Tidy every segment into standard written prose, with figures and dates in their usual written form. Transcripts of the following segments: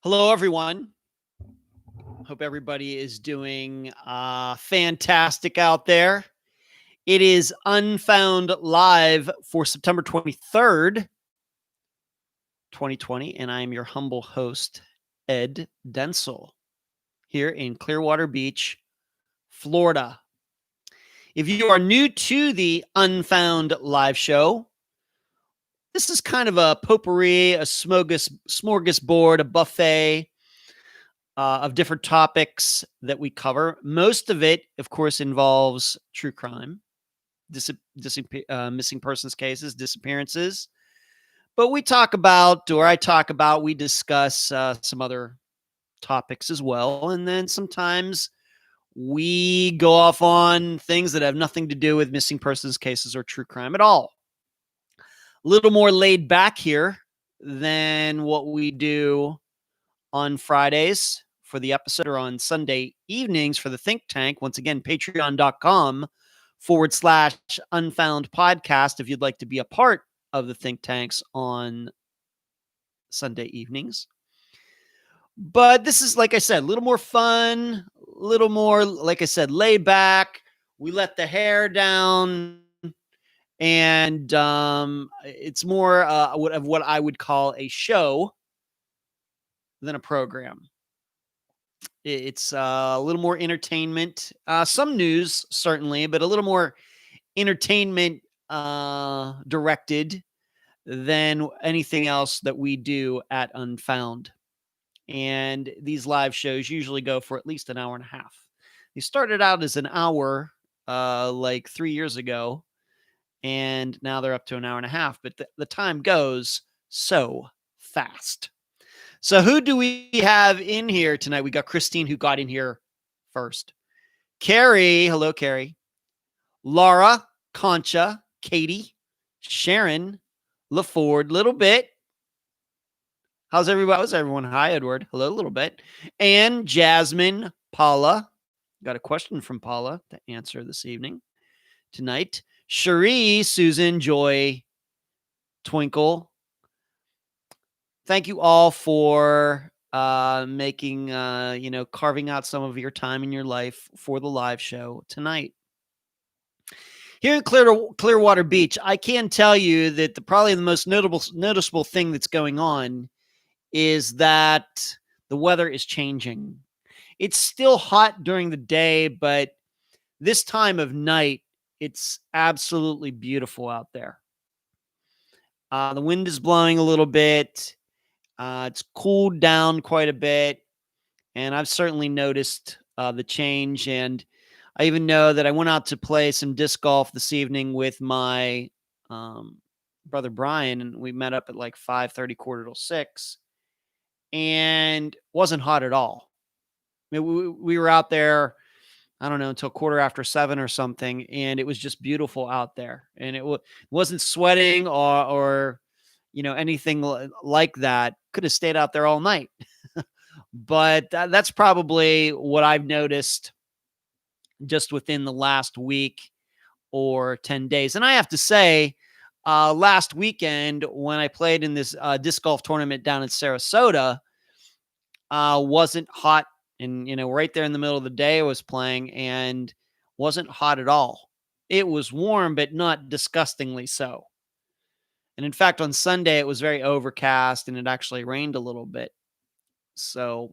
Hello, everyone. Hope everybody is doing fantastic out there. It is Unfound Live for September 23rd, 2020, and I am your humble host, Ed Densel, here in Clearwater Beach, Florida. If you are new to the Unfound Live Show, this is kind of a potpourri, a smorgasbord, a buffet of different topics that we cover. Most of it, of course, involves true crime, missing persons cases, disappearances. But we we discuss some other topics as well. And then sometimes we go off on things that have nothing to do with missing persons cases or true crime at all. A little more laid back here than what we do on Fridays for the episode or on Sunday evenings for the Think Tank. Once again, patreon.com/Unfound Podcast if you'd like to be a part of the Think Tanks on Sunday evenings. But this is, like I said, a little more fun, a little more, like I said, laid back. We let the hair down, and it's more of what I would call a show than a program. It's a little more entertainment, some news, certainly, but a little more entertainment directed than anything else that we do at Unfound. And these live shows usually go for at least an hour and a half. They started out as an hour like 3 years ago, and now they're up to an hour and a half. But the time goes so fast. So who do we have in here tonight? We got Christine, who got in here first. Carrie, hello, Carrie. Laura, Concha, Katie, Sharon, LaFord, little bit. How's everyone? Hi, Edward. Hello, little bit. And Jasmine, Paula. Got a question from Paula to answer this evening, tonight. Cherie, Susan, Joy, Twinkle. Thank you all for making, carving out some of your time in your life for the live show tonight. Here in Clearwater Beach, I can tell you that probably the most noticeable thing that's going on is that the weather is changing. It's still hot during the day, but this time of night, it's absolutely beautiful out there. The wind is blowing a little bit. It's cooled down quite a bit, and I've certainly noticed the change. And I even know that I went out to play some disc golf this evening with my brother Brian, and we met up at like 5:30, 5:45, and it wasn't hot at all. I mean, we were out there, I don't know, until 7:15 or something, and it was just beautiful out there. And it wasn't sweating or anything like that. Could have stayed out there all night. But that's probably what I've noticed just within the last week or 10 days. And I have to say, last weekend when I played in this disc golf tournament down in Sarasota, wasn't hot. And, right there in the middle of the day I was playing and wasn't hot at all. It was warm, but not disgustingly so. And in fact, on Sunday, it was very overcast and it actually rained a little bit. So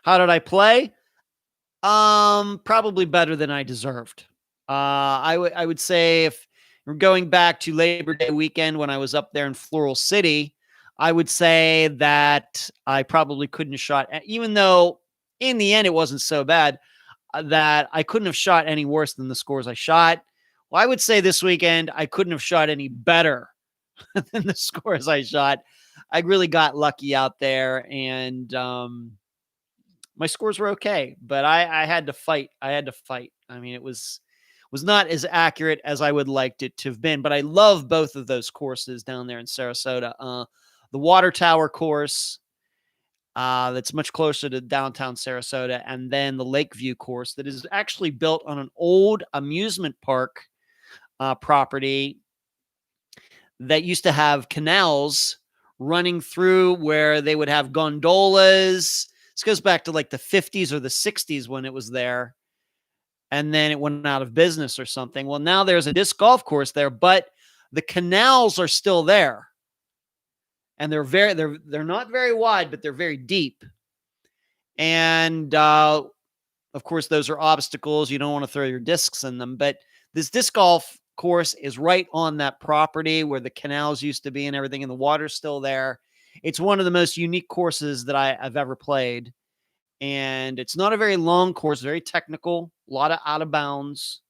how did I play? Probably better than I deserved. I would say if we're going back to Labor Day weekend when I was up there in Floral City, I would say that I probably couldn't have shot, even though in the end it wasn't so bad, that I couldn't have shot any worse than the scores I shot. Well, I would say this weekend I couldn't have shot any better than the scores I shot. I really got lucky out there, and my scores were okay, but I had to fight. I mean, it was not as accurate as I would liked it to have been, but I love both of those courses down there in Sarasota. The Water Tower course, that's much closer to downtown Sarasota, and then the Lakeview course that is actually built on an old amusement park property that used to have canals running through where they would have gondolas. This goes back to like the 50s or the 60s when it was there. And then it went out of business or something. Well, now there's a disc golf course there, but the canals are still there. And they're not very wide, but they're very deep. And of course, those are obstacles. You don't want to throw your discs in them. But this disc golf course is right on that property where the canals used to be and everything, and the water's still there. It's one of the most unique courses that I've ever played. And it's not a very long course, very technical, a lot of out of bounds.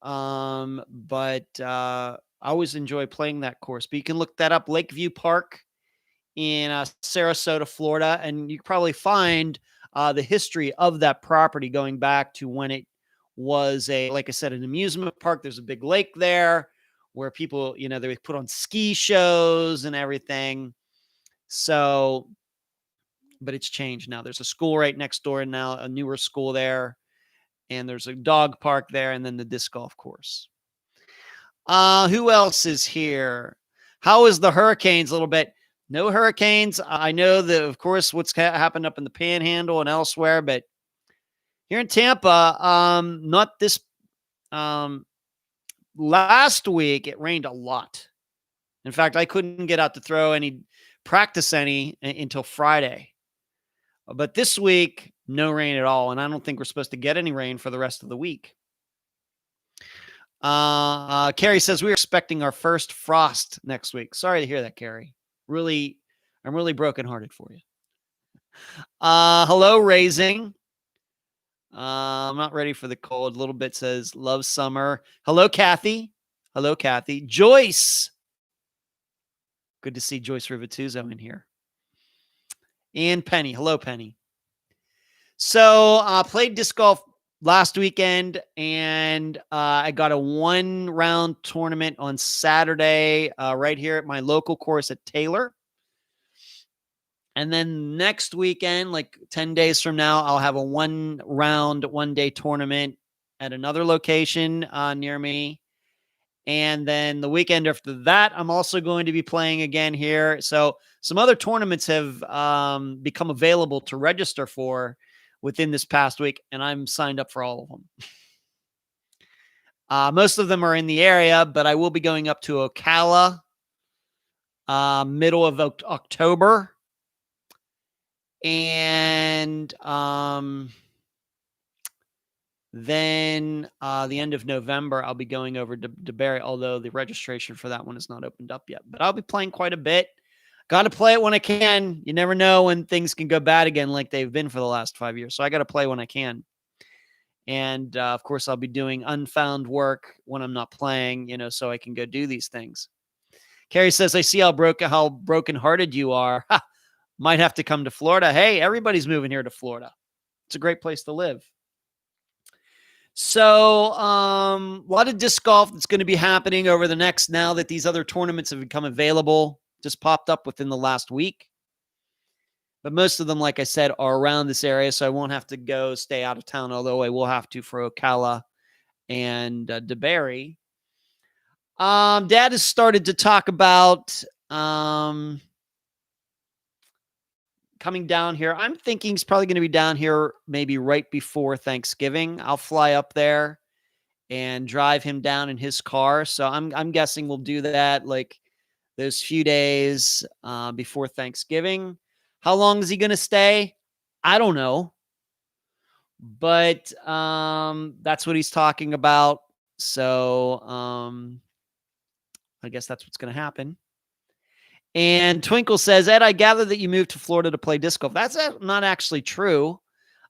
But I always enjoy playing that course. But you can look that up, Lakeview Park in Sarasota, Florida, and you can probably find the history of that property going back to when it was like I said, an amusement park. There's a big lake there where people, they put on ski shows and everything. So, but it's changed now. There's a school right next door now, a newer school there, and there's a dog park there, and then the disc golf course. Who else is here? How is the hurricanes? A little bit. No hurricanes. I know that, of course, what's happened up in the Panhandle and elsewhere, but here in Tampa, not this. Last week it rained a lot. In fact, I couldn't get out to practice any until Friday. But this week, no rain at all, and I don't think we're supposed to get any rain for the rest of the week. Carrie says we're expecting our first frost next week. Sorry to hear that, Carrie. I'm really brokenhearted for you. Hello, Raising. I'm not ready for the cold. A little bit says love summer. Hello, Kathy. Hello, Kathy. Joyce. Good to see Joyce Rivatuzo in here. And Penny. Hello, Penny. So played disc golf last weekend, and I got a 1-round tournament on Saturday right here at my local course at Taylor. And then next weekend, like 10 days from now, I'll have a 1-round, 1-day tournament at another location near me. And then the weekend after that, I'm also going to be playing again here. So some other tournaments have become available to register for within this past week, and I'm signed up for all of them. Most of them are in the area, but I will be going up to Ocala middle of October. And then the end of November, I'll be going over to DeBerry, although the registration for that one is not opened up yet. But I'll be playing quite a bit. Got to play it when I can. You never know when things can go bad again like they've been for the last 5 years. So I got to play when I can. And, of course, I'll be doing unfound work when I'm not playing, so I can go do these things. Carrie says, I see how brokenhearted you are. Might have to come to Florida. Hey, everybody's moving here to Florida. It's a great place to live. So a lot of disc golf that's going to be happening over the next, now that these other tournaments have become available, just popped up within the last week. But most of them, like I said, are around this area, so I won't have to stay out of town, although I will have to for Ocala and DeBerry. Dad has started to talk about coming down here. I'm thinking he's probably going to be down here maybe right before Thanksgiving. I'll fly up there and drive him down in his car. So I'm guessing we'll do that like those few days before Thanksgiving. How long is he going to stay? I don't know. But that's what he's talking about. So I guess that's what's going to happen. And Twinkle says, Ed, I gather that you moved to Florida to play disc golf. That's not actually true.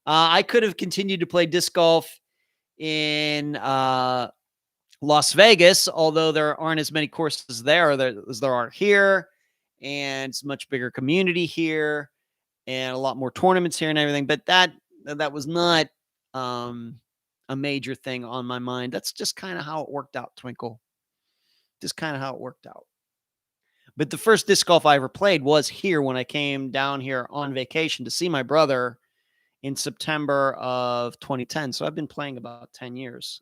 I could have continued to play disc golf in Las Vegas, although there aren't as many courses there as there are here. And it's a much bigger community here and a lot more tournaments here and everything. But that was not a major thing on my mind. That's just kind of how it worked out, Twinkle. Just kind of how it worked out. But the first disc golf I ever played was here when I came down here on vacation to see my brother in September of 2010. So I've been playing about 10 years,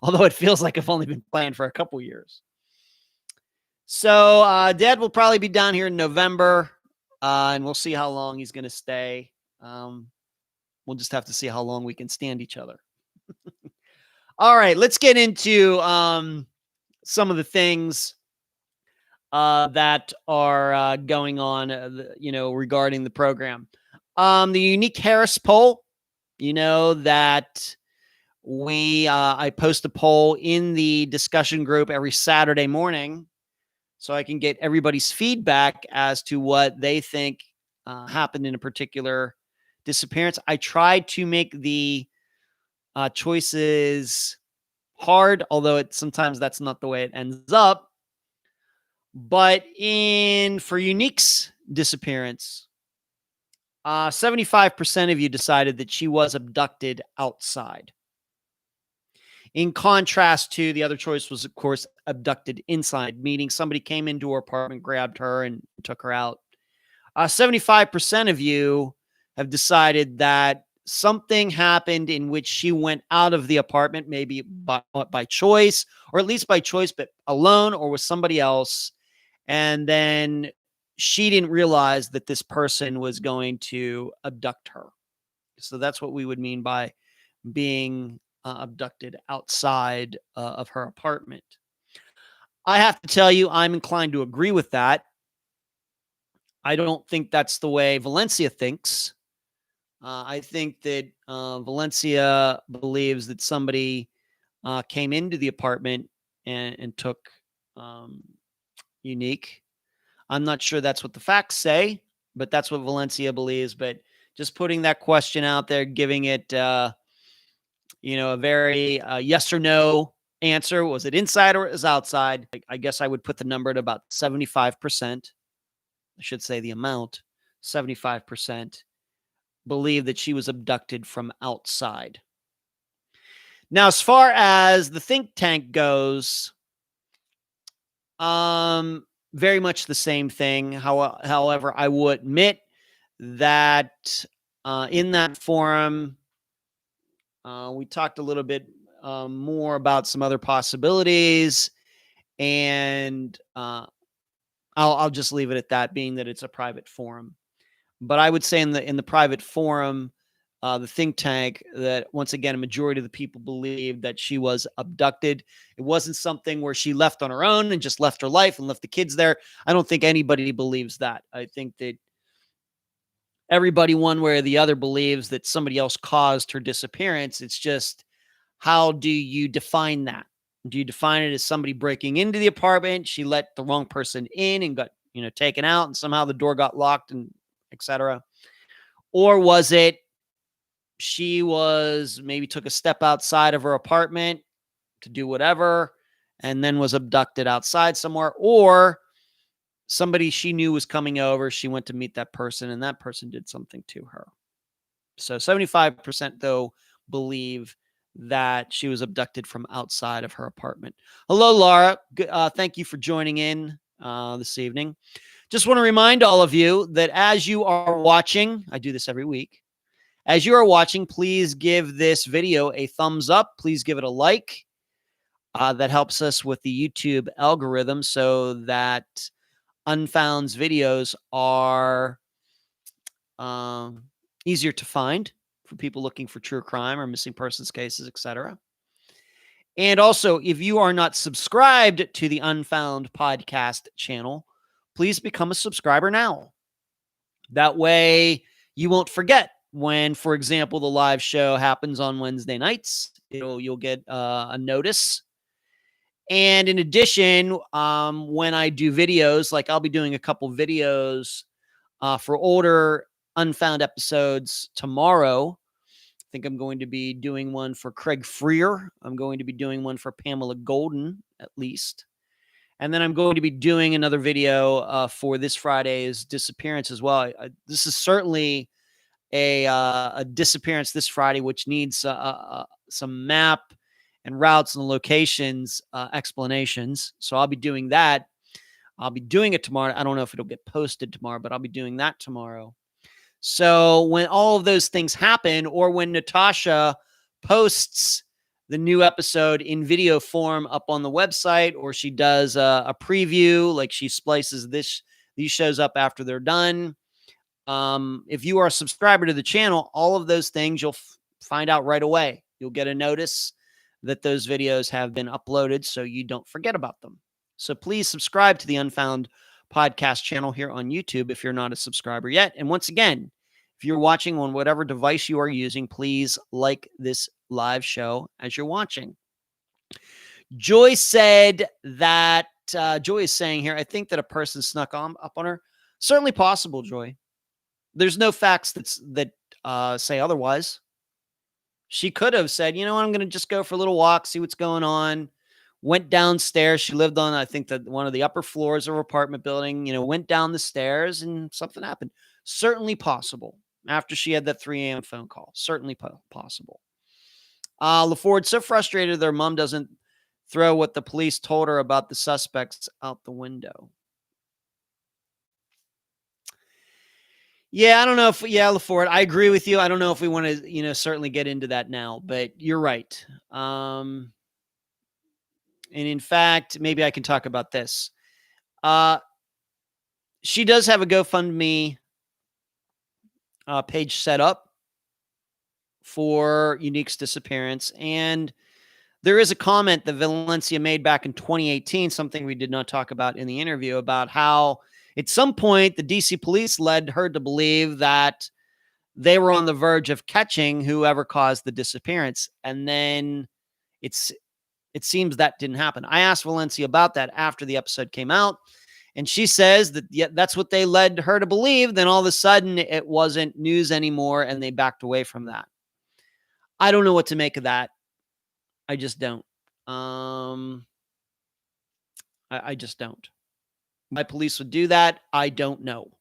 although it feels like I've only been playing for a couple years. So Dad will probably be down here in November, and we'll see how long he's going to stay. We'll just have to see how long we can stand each other. All right, let's get into some of the things that are going on, regarding the program. The Unique Harris poll, that I post a poll in the discussion group every Saturday morning so I can get everybody's feedback as to what they think happened in a particular disappearance. I try to make the choices hard, although sometimes that's not the way it ends up. But for Unique's disappearance, 75% of you decided that she was abducted outside. In contrast to the other choice was, of course, abducted inside, meaning somebody came into her apartment, grabbed her, and took her out. 75% of you have decided that something happened in which she went out of the apartment, maybe by choice, or at least by choice, but alone or with somebody else. And then she didn't realize that this person was going to abduct her. So that's what we would mean by being abducted outside of her apartment. I have to tell you, I'm inclined to agree with that. I don't think that's the way Valencia thinks. I think that Valencia believes that somebody came into the apartment and took Unique. I'm not sure that's what the facts say, but that's what Valencia believes. But just putting that question out there, giving it, a very yes or no answer. Was it inside or is outside? I guess I would put the number at about 75%. I should say the amount, 75%. Believe that she was abducted from outside. Now, as far as the think tank goes, very much the same thing. However, I will admit that in that forum, we talked a little bit more about some other possibilities, and I'll just leave it at that, being that it's a private forum. But I would say in the private forum, the think tank, that once again, a majority of the people believe that she was abducted. It wasn't something where she left on her own and just left her life and left the kids there. I don't think anybody believes that. I think that everybody, one way or the other, believes that somebody else caused her disappearance. It's just, how do you define that? Do you define it as somebody breaking into the apartment? She let the wrong person in and got, taken out, and somehow the door got locked, and etc. Or was it she maybe took a step outside of her apartment to do whatever and then was abducted outside somewhere? Or somebody she knew was coming over, she went to meet that person, and that person did something to her. So 75%, though, believe that she was abducted from outside of her apartment. Hello, Laura. Thank you for joining in this evening. Just want to remind all of you that as you are watching, I do this every week. As you are watching, please give this video a thumbs up. Please give it a like. That helps us with the YouTube algorithm so that Unfound's videos are easier to find for people looking for true crime or missing persons cases, etc. And also, if you are not subscribed to the Unfound Podcast Channel, please become a subscriber now. That way, you won't forget when, for example, the live show happens on Wednesday nights. You'll get a notice. And in addition, when I do videos, like I'll be doing a couple videos for older Unfound episodes tomorrow. I think I'm going to be doing one for Craig Freer. I'm going to be doing one for Pamela Golden, at least. And then I'm going to be doing another video for this Friday's disappearance as well. This is certainly a disappearance this Friday, which needs some map and routes and locations explanations. So I'll be doing that. I'll be doing it tomorrow. I don't know if it'll get posted tomorrow, but I'll be doing that tomorrow. So when all of those things happen, or when Natasha posts the new episode in video form up on the website, or she does a preview, like she splices these shows up after they're done. If you are a subscriber to the channel, all of those things you'll find out right away. You'll get a notice that those videos have been uploaded so you don't forget about them. So please subscribe to the Unfound Podcast Channel here on YouTube if you're not a subscriber yet. And once again, if you're watching on whatever device you are using, please like this live show as you're watching. Joy said that, Joy is saying here, I think that a person snuck up on her. Certainly possible, Joy. There's no facts that say otherwise. She could have said, you know what, I'm going to just go for a little walk, see what's going on. Went downstairs. She lived on, I think, that one of the upper floors of her apartment building, went down the stairs and something happened. Certainly possible. After she had that 3 a.m. phone call. Certainly possible. LaFord, so frustrated their mom doesn't throw what the police told her about the suspects out the window. Yeah, I don't know if, LaFord, I agree with you. I don't know if we want to, certainly get into that now, but you're right. And in fact, maybe I can talk about this. She does have a GoFundMe page set up for Unique's disappearance. And there is a comment that Valencia made back in 2018, something we did not talk about in the interview, about how at some point the DC police led her to believe that they were on the verge of catching whoever caused the disappearance. And then it seems that didn't happen. I asked Valencia about that after the episode came out, and she says that that's what they led her to believe. Then all of a sudden it wasn't news anymore, and they backed away from that. I don't know what to make of that. I just don't. I just don't. Why police would do that, I don't know.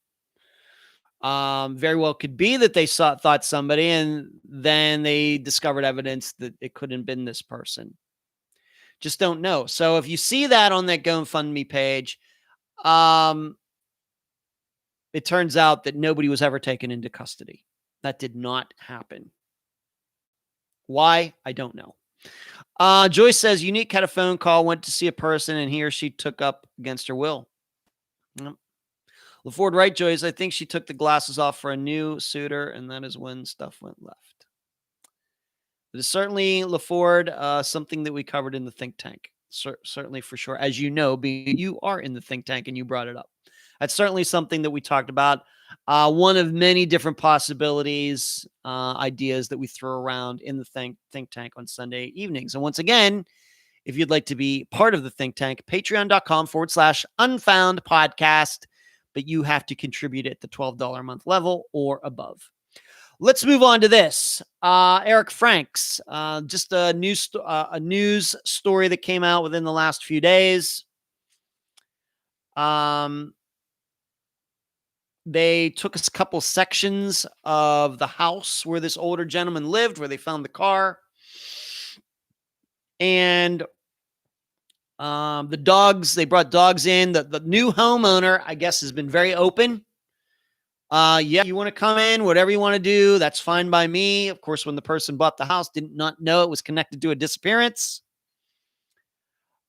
Very well could be that they thought somebody, and then they discovered evidence that it couldn't have been this person. Just don't know. So if you see that on that GoFundMe page, it turns out that nobody was ever taken into custody. That did not happen. Why? I don't know. Joyce says Unique had a phone call, went to see a person, and he or she took up against her will. Yep. LaFord, right, Joyce? I think she took the glasses off for a new suitor, and that is when stuff went left. It is certainly, LaFord, something that we covered in the think tank. Certainly, for sure. As you know, you are in the think tank, and you brought it up. That's certainly something that we talked about. One of many different possibilities, ideas that we throw around in the think tank on Sunday evenings. And once again, if you'd like to be part of the think tank, patreon.com/Unfound Podcast, but you have to contribute at the $12 a month level or above. Let's move on to this. Eric Franks, just a news story that came out within the last few days. They took a couple sections of the house where this older gentleman lived, where they found the car. And the dogs, they brought dogs in. The new homeowner, I guess, has been very open. Yeah, you want to come in, whatever you want to do, that's fine by me. Of course, when the person bought the house, did not know it was connected to a disappearance.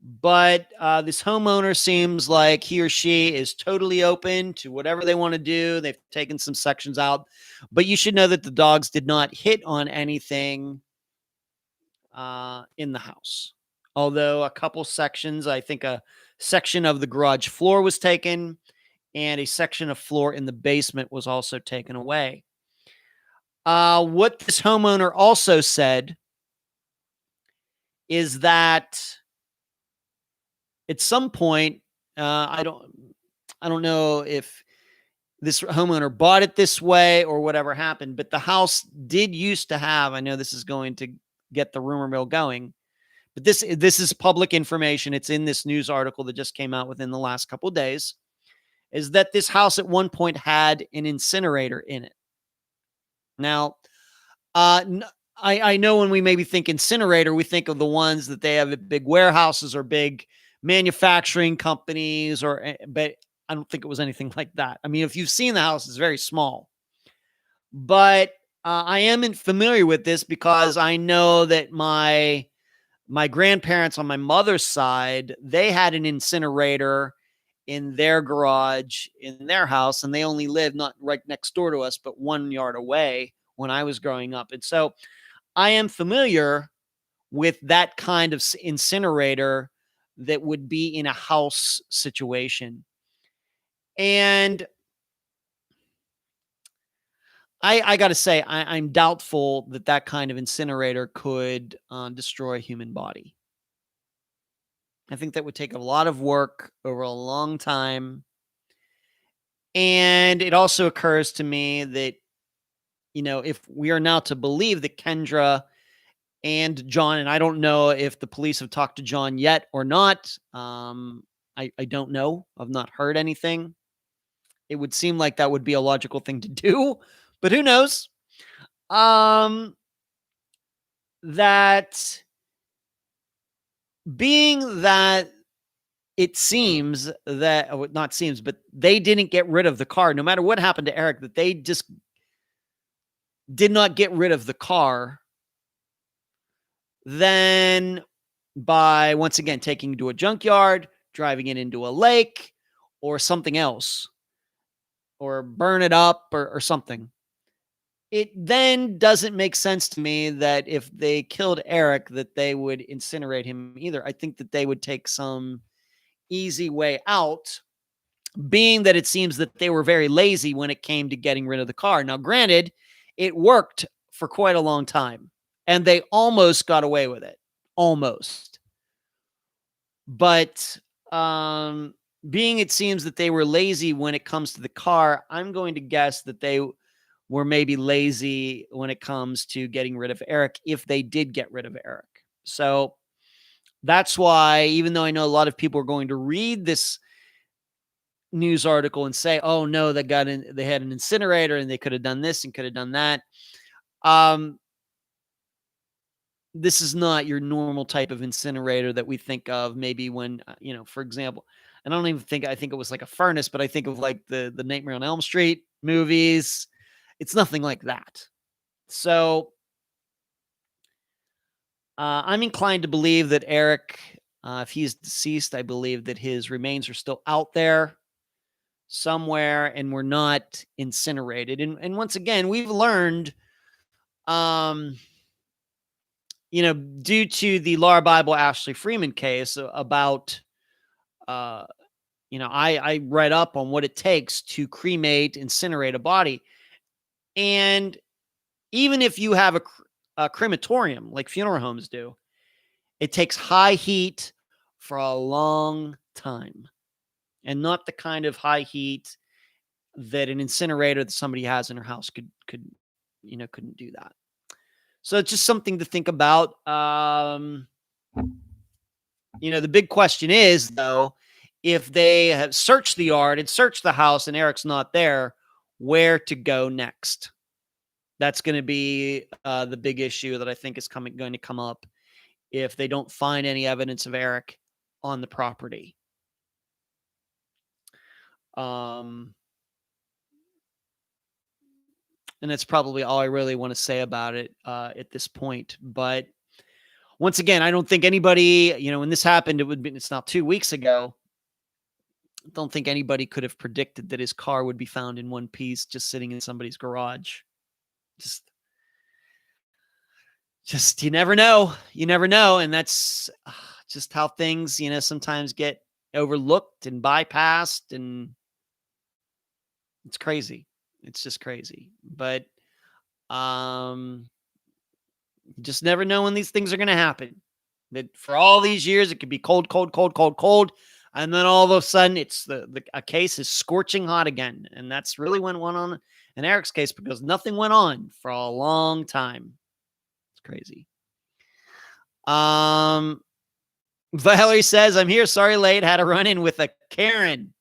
But this homeowner seems like he or she is totally open to whatever they want to do. They've taken some sections out. But you should know that the dogs did not hit on anything in the house. Although a couple sections, I think a section of the garage floor was taken, and a section of floor in the basement was also taken away. What this homeowner also said is that at some point, I don't know if this homeowner bought it this way or whatever happened, but the house did used to have, I know this is going to get the rumor mill going, but this is public information. It's in this news article that just came out within the last couple of days, is that this house at one point had an incinerator in it. Now, I know when we maybe think incinerator, we think of the ones that they have at big warehouses or big manufacturing companies, but I don't think it was anything like that. I mean, if you've seen the house, it's very small. But I am familiar with this because I know that my my grandparents on my mother's side, they had an incinerator in their garage in their house, and they only lived not right next door to us, but 1 yard away when I was growing up. And so I am familiar with that kind of incinerator that would be in a house situation. And I got to say, I'm doubtful that that kind of incinerator could destroy a human body. I think that would take a lot of work over a long time. And it also occurs to me that, if we are now to believe that Kendra and John, and I don't know if the police have talked to John yet or not. I don't know. I've not heard anything. It would seem like that would be a logical thing to do, but who knows? That being that it seems that, not seems, but they didn't get rid of the car, no matter what happened to Eric, that they just did not get rid of the car, then by, once again, taking it to a junkyard, driving it into a lake or something else, or burn it up or something, it then doesn't make sense to me that if they killed Eric, that they would incinerate him either. I think that they would take some easy way out, being that it seems that they were very lazy when it came to getting rid of the car. Now, granted, it worked for quite a long time, and they almost got away with it. Almost. But being it seems that they were lazy when it comes to the car, I'm going to guess that they were maybe lazy when it comes to getting rid of Eric, if they did get rid of Eric. So that's why, even though I know a lot of people are going to read this news article and say, oh no, they had an incinerator and they could have done this and could have done that. This is not your normal type of incinerator that we think of maybe when, for example, I don't even think, I think it was like a furnace, but I think of like the Nightmare on Elm Street movies. It's nothing like that. So I'm inclined to believe that Eric, if he's deceased, I believe that his remains are still out there somewhere and were not incinerated. And once again, we've learned, due to the Laura Bible Ashley Freeman case about, I read up on what it takes to cremate, incinerate a body. And even if you have a crematorium like funeral homes do, it takes high heat for a long time, and not the kind of high heat that an incinerator that somebody has in their house couldn't do that. So it's just something to think about. The big question is, though, if they have searched the yard and searched the house and Eric's not there, where to go next? That's going to be the big issue that I think is going to come up if they don't find any evidence of Eric on the property. And that's probably all I really want to say about it at this point. But once again, I don't think anybody, when this happened, it's now 2 weeks ago. I don't think anybody could have predicted that his car would be found in one piece, just sitting in somebody's garage. Just you never know. You never know. And that's just how things, sometimes get overlooked and bypassed. And it's crazy. It's just crazy. But you just never know when these things are going to happen. That for all these years, it could be cold, cold, cold, cold, cold. And then all of a sudden, it's a case is scorching hot again. And that's really what went on in Eric's case, because nothing went on for a long time. It's crazy. Valerie says, I'm here. Sorry, late. Had a run-in with a Karen.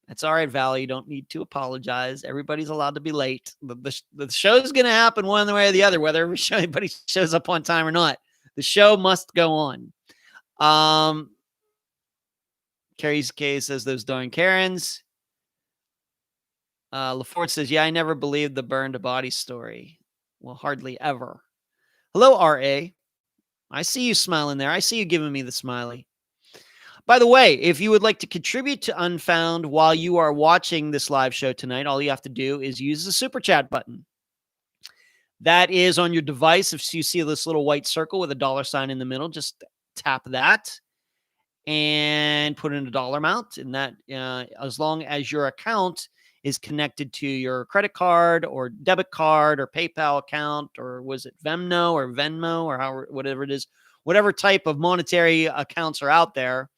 That's all right, Val. You don't need to apologize. Everybody's allowed to be late. The show's going to happen one way or the other, whether anybody shows up on time or not. The show must go on. Carrie's case says those darn Karens. LaForte says, yeah, I never believed the burned body story. Well, hardly ever. Hello, R.A. I see you smiling there. I see you giving me the smiley. By the way, if you would like to contribute to Unfound while you are watching this live show tonight, all you have to do is use the super chat button. That is on your device. If you see this little white circle with a dollar sign in the middle, just tap that and put in a dollar amount. And that, as long as your account is connected to your credit card or debit card or PayPal account, or was it Venmo or whatever it is, whatever type of monetary accounts are out there,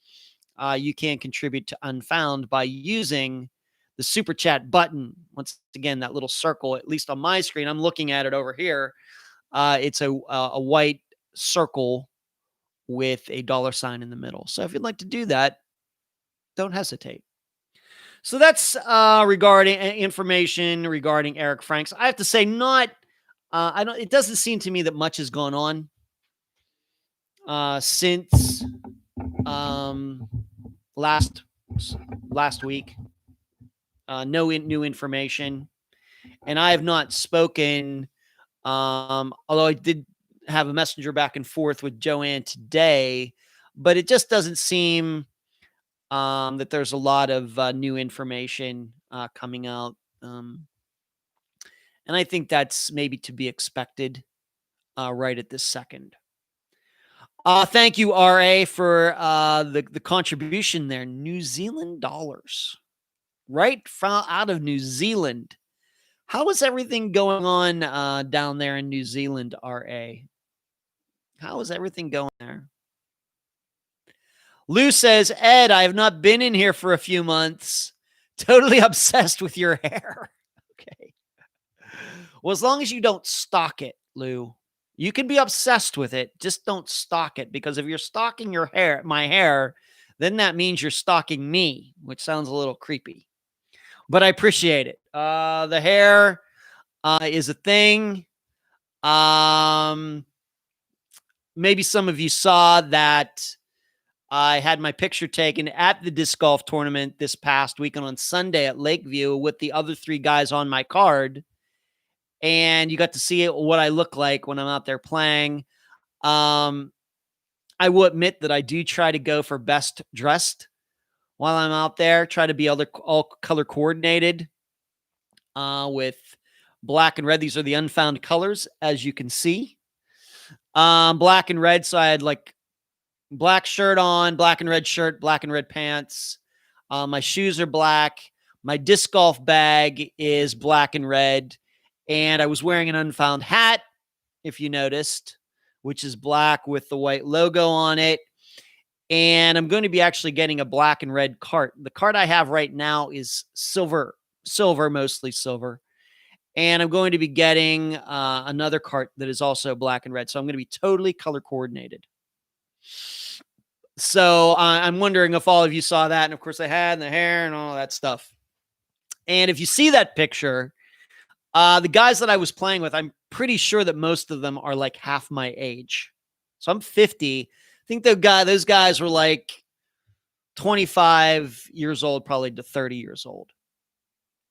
you can contribute to Unfound by using the super chat button. Once again, that little circle, at least on my screen, I'm looking at it over here. It's a white circle with a dollar sign in the middle. So if you'd like to do that, don't hesitate. So that's regarding information regarding Eric Franks. I have to say, it doesn't seem to me that much has gone on since last week. No new information, and I have not spoken. Although I did have a messenger back and forth with Joanne today, but it just doesn't seem that there's a lot of new information coming out, and I think that's maybe to be expected right at this second. Thank you, RA, for the contribution there. New Zealand dollars. Right from out of New Zealand. How is everything going on down there in New Zealand, RA? How is everything going there? Lou says, Ed, I have not been in here for a few months. Totally obsessed with your hair. Okay. Well, as long as you don't stalk it, Lou, you can be obsessed with it. Just don't stalk it, because if you're stalking my hair, then that means you're stalking me, which sounds a little creepy. But I appreciate it. The hair is a thing. Maybe some of you saw that I had my picture taken at the disc golf tournament this past weekend on Sunday at Lakeview with the other 3 guys on my card. And you got to see what I look like when I'm out there playing. I will admit that I do try to go for best dressed while I'm out there, try to be all color coordinated with black and red. These are the Unfound colors, as you can see. Black and red. So I had like black shirt on, black and red shirt, black and red pants. My shoes are black. My disc golf bag is black and red. And I was wearing an Unfound hat, if you noticed, which is black with the white logo on it. And I'm going to be actually getting a black and red cart. The cart I have right now is silver, mostly silver. And I'm going to be getting another cart that is also black and red. So I'm going to be totally color coordinated. So I'm wondering if all of you saw that. And of course I had the hair and all that stuff. And if you see that picture, the guys that I was playing with, I'm pretty sure that most of them are like half my age. So I'm 50. I think those guys were like 25 years old, probably to 30 years old.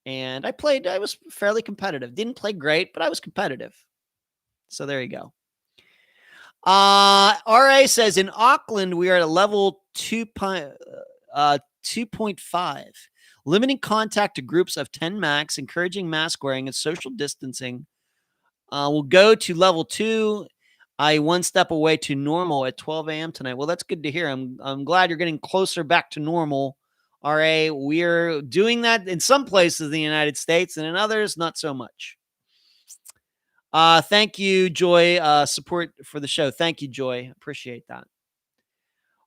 And I was fairly competitive. Didn't play great, but I was competitive. So there you go. RA says in Auckland, we are at a level 2.5. Limiting contact to groups of 10 max, encouraging mask wearing and social distancing. We'll go to level 2. One step away to normal at 12 a.m. tonight. Well, that's good to hear. I'm glad you're getting closer back to normal. RA, we're doing that in some places in the United States, and in others, not so much. Thank you, Joy. Support for the show. Thank you, Joy. Appreciate that.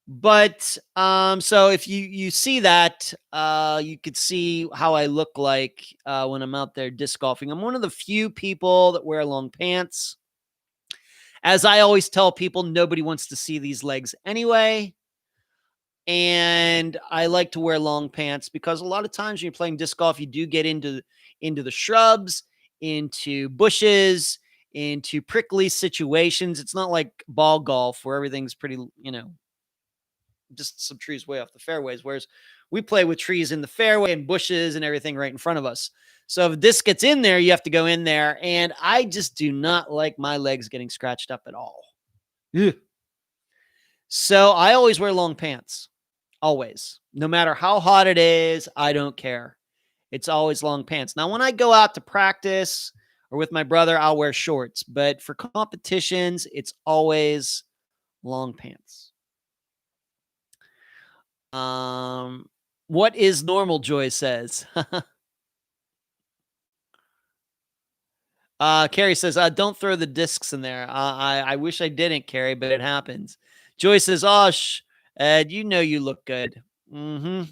But so if you see that, you could see how I look like when I'm out there disc golfing. I'm one of the few people that wear long pants. As I always tell people, nobody wants to see these legs anyway. And I like to wear long pants because a lot of times when you're playing disc golf, you do get into the shrubs, into bushes, into prickly situations. It's not like ball golf where everything's pretty, just some trees way off the fairways, whereas we play with trees in the fairway and bushes and everything right in front of us. So if this gets in there, you have to go in there. And I just do not like my legs getting scratched up at all. Ugh. So I always wear long pants. Always. No matter how hot it is, I don't care. It's always long pants. Now, when I go out to practice or with my brother, I'll wear shorts. But for competitions, it's always long pants. What is normal, Joy says. Carrie says, don't throw the discs in there. I wish I didn't, Carrie, but it happens. Joy says, oh, Ed, you know you look good. Mm-hmm.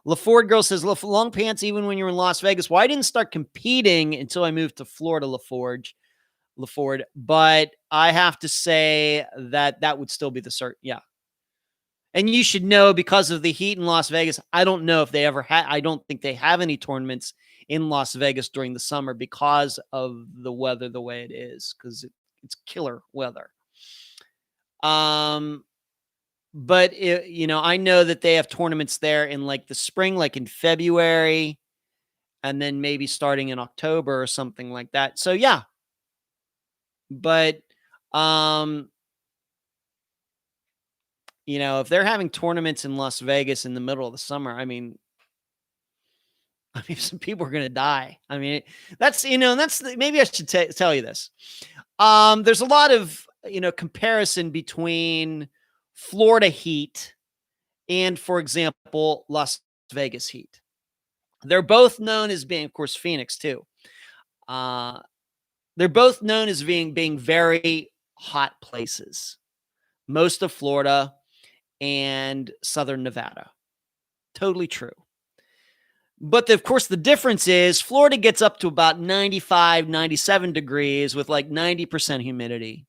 LaFord girl says, long pants even when you're in Las Vegas. Well, I didn't start competing until I moved to Florida, LaFord. But I have to say that would still be the cert. Yeah. And you should know, because of the heat in Las Vegas, I don't know if they ever had, I don't think they have any tournaments in Las Vegas during the summer because of the weather the way it is, because it's killer weather. But I know that they have tournaments there in like the spring, like in February, and then maybe starting in October or something like that. So yeah. But if they're having tournaments in Las Vegas in the middle of the summer, I mean, some people are going to die. I mean, maybe I should tell you this. There's a lot of, comparison between Florida heat and, for example, Las Vegas heat. They're both known as being, of course, Phoenix too. They're both known as being very hot places. Most of Florida and Southern Nevada. Totally true. But of course, the difference is Florida gets up to about 95, 97 degrees with like 90% humidity.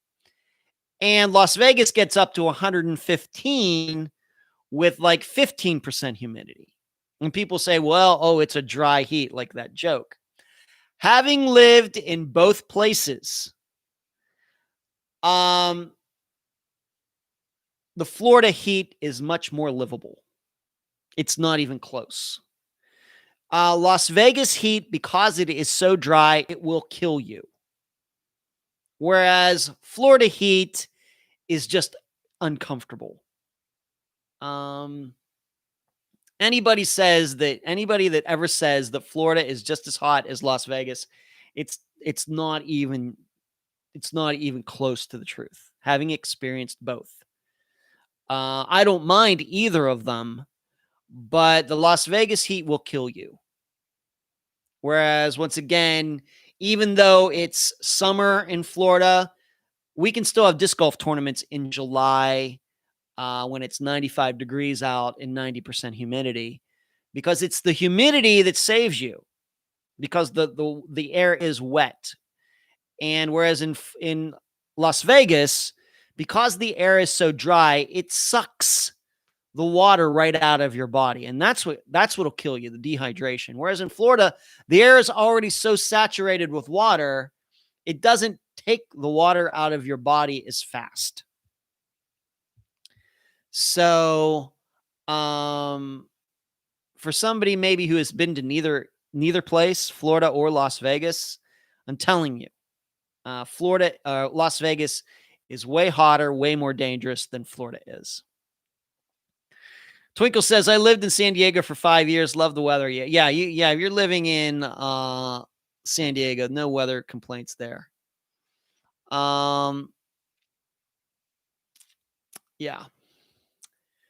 And Las Vegas gets up to 115 with like 15% humidity. And people say, well, it's a dry heat, like that joke. Having lived in both places, the Florida heat is much more livable. It's not even close. Las Vegas heat, because it is so dry, it will kill you. Whereas Florida heat is just uncomfortable. Anybody that ever says that Florida is just as hot as Las Vegas, it's not even close to the truth, having experienced both. I don't mind either of them, but the Las Vegas heat will kill you. Whereas, once again, even though it's summer in Florida, we can still have disc golf tournaments in July when it's 95 degrees out and 90% humidity, because it's the humidity that saves you, because the air is wet. And whereas in Las Vegas, because the air is so dry, it sucks the water right out of your body. And that's what'll kill you, the dehydration. Whereas in Florida, the air is already so saturated with water, it doesn't take the water out of your body as fast. So, for somebody maybe who has been to neither place, Florida or Las Vegas, I'm telling you, Las Vegas is way hotter, way more dangerous than Florida is. Twinkle says, I lived in San Diego for 5 years. Love the weather. Yeah. You're living in San Diego. No weather complaints there. Yeah.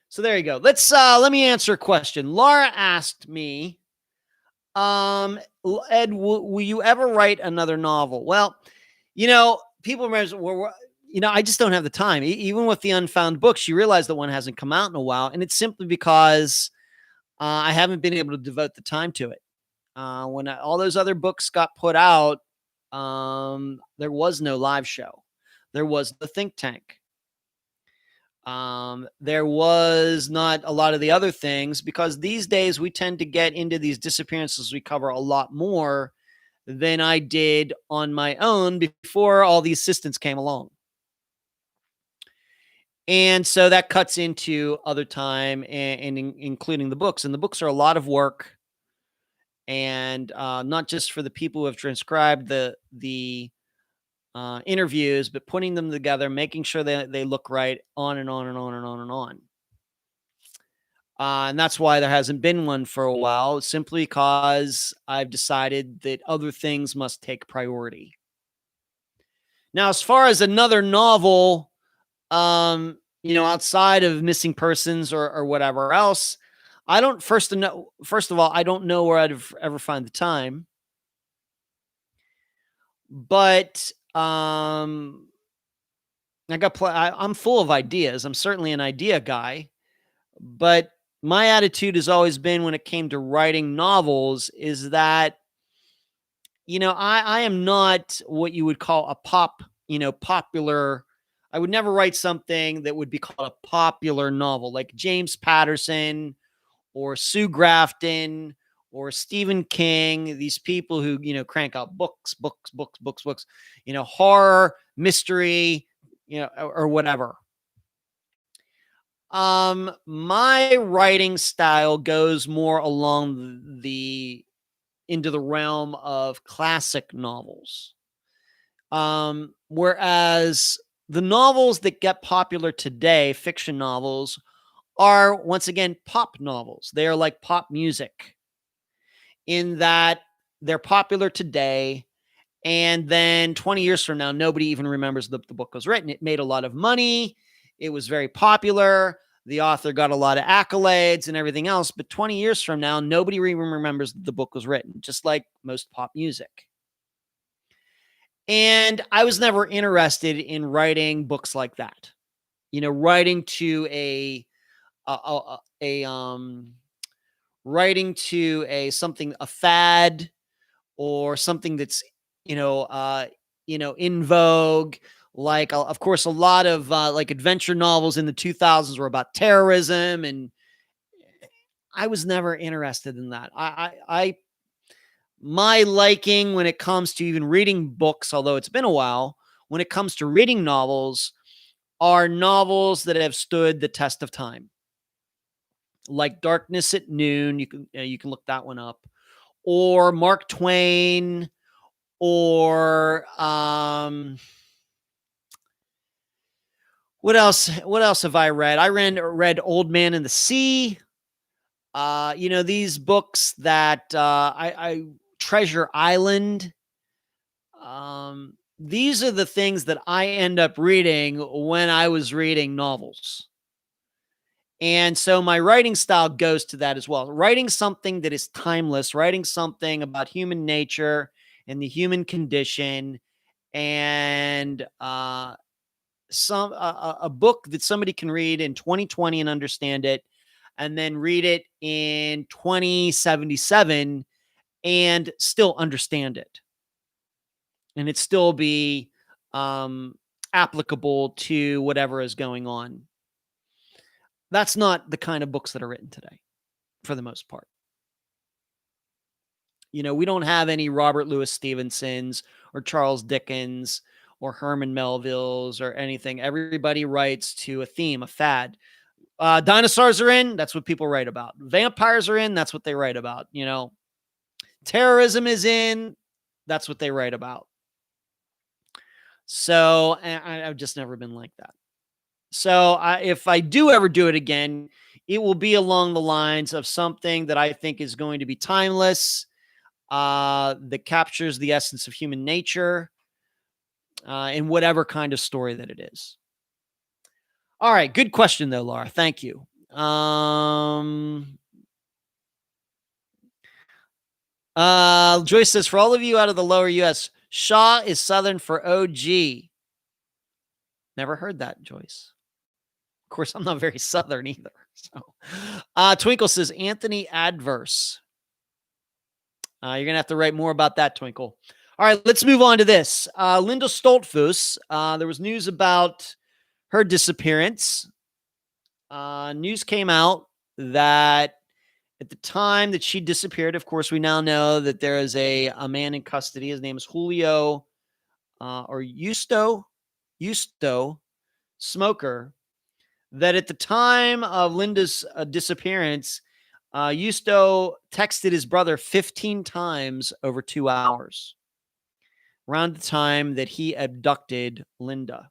So there you go. Let me answer a question. Laura asked me, Ed, will you ever write another novel? Well, people remember, I just don't have the time. Even with the Unfound books, you realize that one hasn't come out in a while. And it's simply because I haven't been able to devote the time to it. When all those other books got put out, there was no live show. There was the think tank. There was not a lot of the other things, because these days we tend to get into these disappearances. We cover a lot more than I did on my own before all the assistants came along. And so that cuts into other time, and including the books. And the books are a lot of work. And not just for the people who have transcribed the interviews, but putting them together, making sure that they look right, on and on and on and on and on. And that's why there hasn't been one for a while, simply because I've decided that other things must take priority. Now, as far as another novel, outside of Missing Persons or whatever else, I don't. First of all, I don't know where I'd ever find the time. But I'm full of ideas. I'm certainly an idea guy, but my attitude has always been when it came to writing novels is that, I am not what you would call a popular. I would never write something that would be called a popular novel like James Patterson or Sue Grafton or Stephen King, these people who, crank out books, horror, mystery, or whatever. My writing style goes more along into the realm of classic novels. Whereas the novels that get popular today, fiction novels, are once again pop novels. They are like pop music in that they're popular today, and then 20 years from now, nobody even remembers the book was written. It made a lot of money. It was very popular. The author got a lot of accolades and everything else. But 20 years from now, nobody even remembers the book was written, just like most pop music. And I was never interested in writing books like that. Writing to a fad or something that's in vogue. Like, of course, a lot of like adventure novels in the 2000s were about terrorism, and I was never interested in that. My liking when it comes to even reading books, although it's been a while, when it comes to reading novels, are novels that have stood the test of time, like Darkness at Noon. You can look that one up, or Mark Twain, or what else? What else have I read? I read Old Man and the Sea. These books that I Treasure Island. These are the things that I end up reading when I was reading novels. And so my writing style goes to that as well. Writing something that is timeless, writing something about human nature and the human condition, and a book that somebody can read in 2020 and understand it, and then read it in 2077 and still understand it, and it still be applicable to whatever is going on. That's not the kind of books that are written today, for the most part. We don't have any Robert Louis Stevensons or Charles Dickens or Herman Melville's or anything. Everybody writes to a theme, a fad. Dinosaurs are in, that's what people write about. Vampires are in, that's what they write about. Terrorism is in, that's what they write about. So I've just never been like that. So if I do ever do it again, it will be along the lines of something that I think is going to be timeless, that captures the essence of human nature, in whatever kind of story that it is. All right. Good question, though, Laura. Thank you. Joyce says, for all of you out of the lower U.S., Shaw is Southern for OG. Never heard that, Joyce. Of course, I'm not very Southern either. So, Twinkle says, Anthony Adverse. You're going to have to write more about that, Twinkle. All right, let's move on to this. Linda Stoltzfus, there was news about her disappearance. News came out that at the time that she disappeared, of course, we now know that there is a man in custody. His name is Julio or Justo Smoker. That at the time of Linda's disappearance, Justo texted his brother 15 times over 2 hours. around the time that he abducted Linda.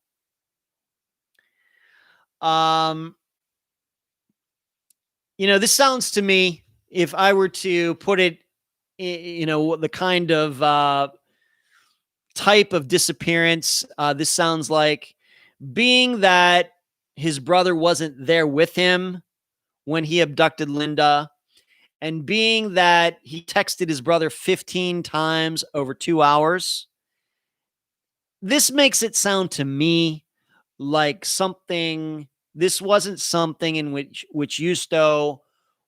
Um, this sounds to me, if I were to put it, the kind of type of disappearance, this sounds like, being that his brother wasn't there with him when he abducted Linda, and being that he texted his brother 15 times over 2 hours. This makes it sound to me like this wasn't something in which Justo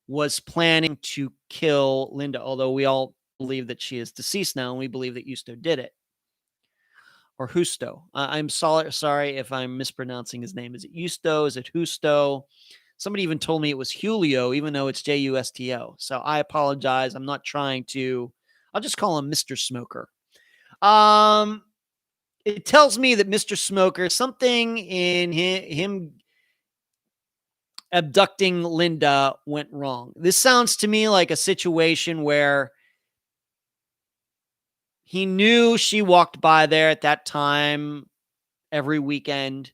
was planning to kill Linda, although we all believe that she is deceased now, and we believe that Justo did it. Or Justo. I'm sorry if I'm mispronouncing his name. Is it Justo? Is it Justo? Somebody even told me it was Julio, even though it's Justo. So I apologize. I'm not trying to. I'll just call him Mr. Smoker. It tells me that Mr. Smoker, something in him abducting Linda went wrong. This sounds to me like a situation where he knew she walked by there at that time every weekend.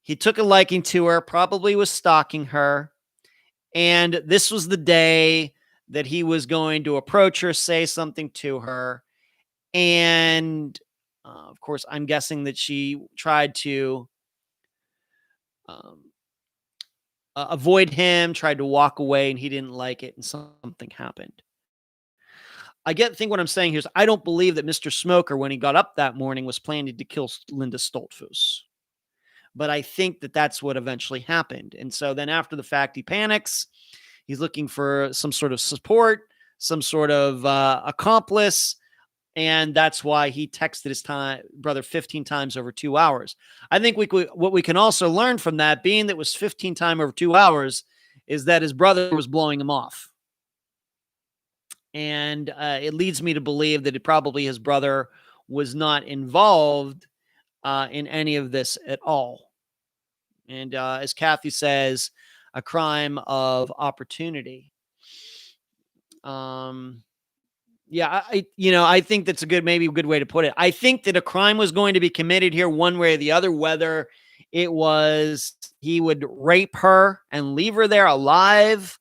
He took a liking to her, probably was stalking her. And this was the day that he was going to approach her, say something to her. And of course, I'm guessing that she tried to avoid him, tried to walk away, and he didn't like it, and something happened. I think what I'm saying here is I don't believe that Mr. Smoker, when he got up that morning, was planning to kill Linda Stoltzfus. But I think that that's what eventually happened. And so then after the fact, he panics. He's looking for some sort of support, some sort of accomplice. And that's why he texted his brother 15 times over 2 hours. I think what we can also learn from that, being that it was 15 times over 2 hours, is that his brother was blowing him off. And it leads me to believe that probably his brother was not involved in any of this at all. And as Kathy says, a crime of opportunity. Yeah, I think that's maybe a good way to put it. I think that a crime was going to be committed here one way or the other, whether it was he would rape her and leave her there alive,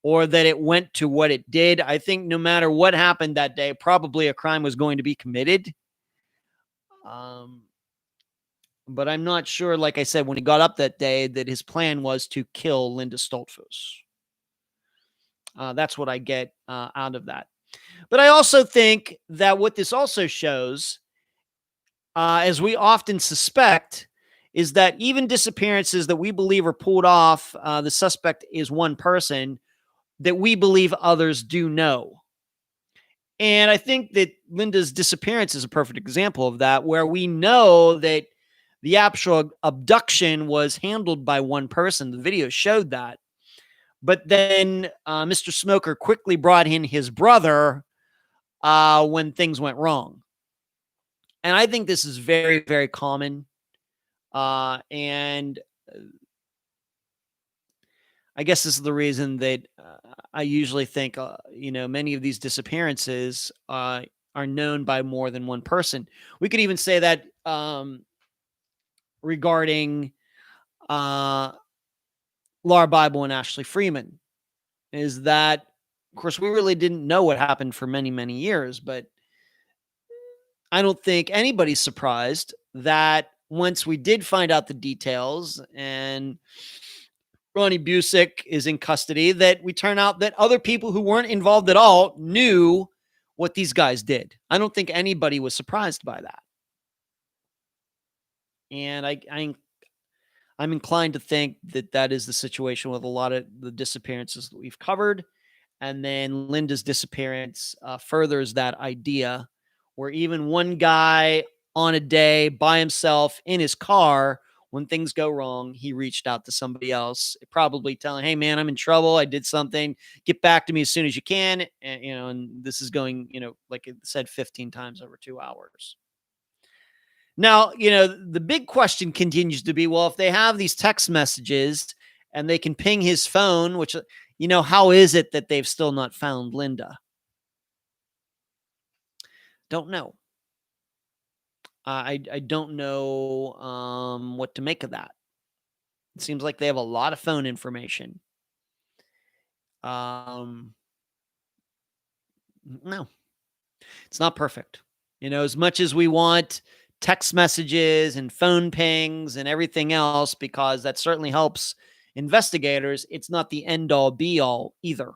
or that it went to what it did. I think no matter what happened that day, probably a crime was going to be committed. But I'm not sure, like I said, when he got up that day, that his plan was to kill Linda Stoltzfus. That's what I get out of that. But I also think that what this also shows, as we often suspect, is that even disappearances that we believe are pulled off, the suspect is one person, that we believe others do know. And I think that Linda's disappearance is a perfect example of that, where we know that the actual abduction was handled by one person. The video showed that. But then Mr. Smoker quickly brought in his brother when things went wrong. And I think this is very, very common. And I guess this is the reason that I usually think, many of these disappearances are known by more than one person. We could even say that regarding Laura Bible and Ashley Freeman, is that, of course, we really didn't know what happened for many, many years, but I don't think anybody's surprised that once we did find out the details and Ronnie Busick is in custody, that we turn out that other people who weren't involved at all knew what these guys did. I don't think anybody was surprised by that. And I'm inclined to think that that is the situation with a lot of the disappearances that we've covered. And then Linda's disappearance furthers that idea, where even one guy on a day by himself in his car, when things go wrong, he reached out to somebody else, probably telling, hey, man, I'm in trouble. I did something. Get back to me as soon as you can. And, and this is going, like it said, 15 times over 2 hours. Now, the big question continues to be, well, if they have these text messages and they can ping his phone, which, how is it that they've still not found Linda? Don't know. I don't know what to make of that. It seems like they have a lot of phone information. No, it's not perfect. As much as we want text messages and phone pings and everything else, because that certainly helps investigators, it's not the end all be all either.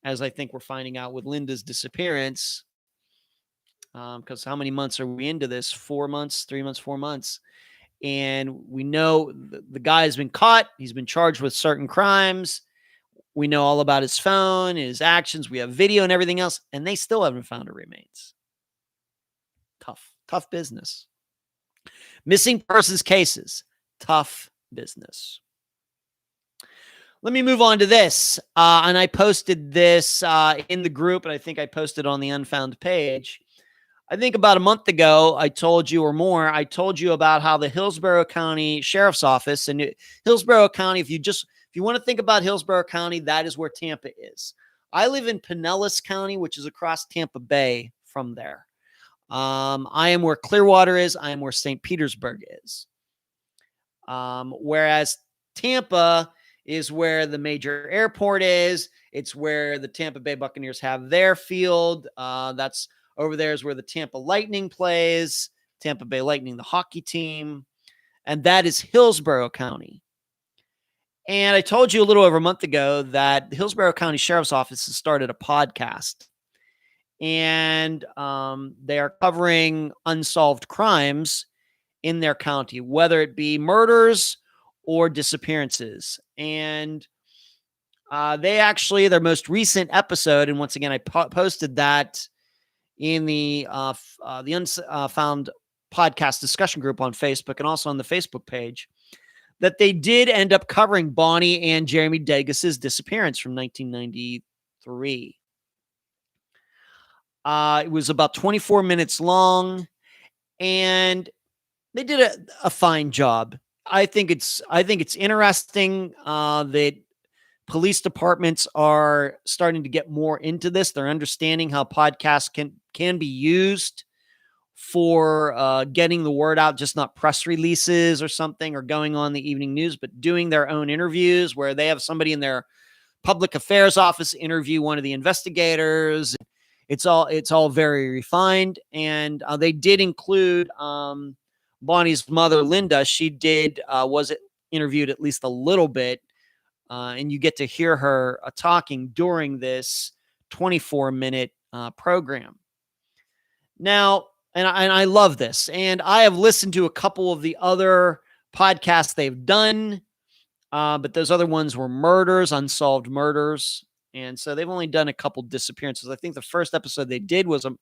As I think we're finding out with Linda's disappearance, because how many months are we into this? 4 months, 3 months, 4 months. And we know the guy has been caught. He's been charged with certain crimes. We know all about his phone, his actions. We have video and everything else, and they still haven't found her remains. Tough business. Missing persons cases, tough business. Let me move on to this. And I posted this in the group, and I think I posted on the Unfound page. I think about a month ago, I told you about how the Hillsborough County Sheriff's Office, and Hillsborough County, if you want to think about Hillsborough County, that is where Tampa is. I live in Pinellas County, which is across Tampa Bay from there. I am where Clearwater is. I am where St. Petersburg is. Whereas Tampa is where the major airport is. It's where the Tampa Bay Buccaneers have their field. That's over there is where the Tampa Lightning plays. Tampa Bay Lightning, the hockey team. And that is Hillsborough County. And I told you a little over a month ago that the Hillsborough County Sheriff's Office has started a podcast. And they are covering unsolved crimes in their county, whether it be murders or disappearances. And their most recent episode, and once again, I posted that in the Unfound Podcast discussion group on Facebook and also on the Facebook page, that they did end up covering Bonnie and Jeremy Dages' disappearance from 1993. It was about 24 minutes long, and they did a fine job. I think it's interesting that police departments are starting to get more into this. They're understanding how podcasts can be used for getting the word out, just not press releases or something, or going on the evening news, but doing their own interviews where they have somebody in their public affairs office interview one of the investigators. It's all very refined, and they did include Bonnie's mother, Linda. She was interviewed at least a little bit, and you get to hear her talking during this 24-minute program. Now, and I love this, and I have listened to a couple of the other podcasts they've done, but those other ones were murders, unsolved murders. And so they've only done a couple disappearances. I think the first episode they did was a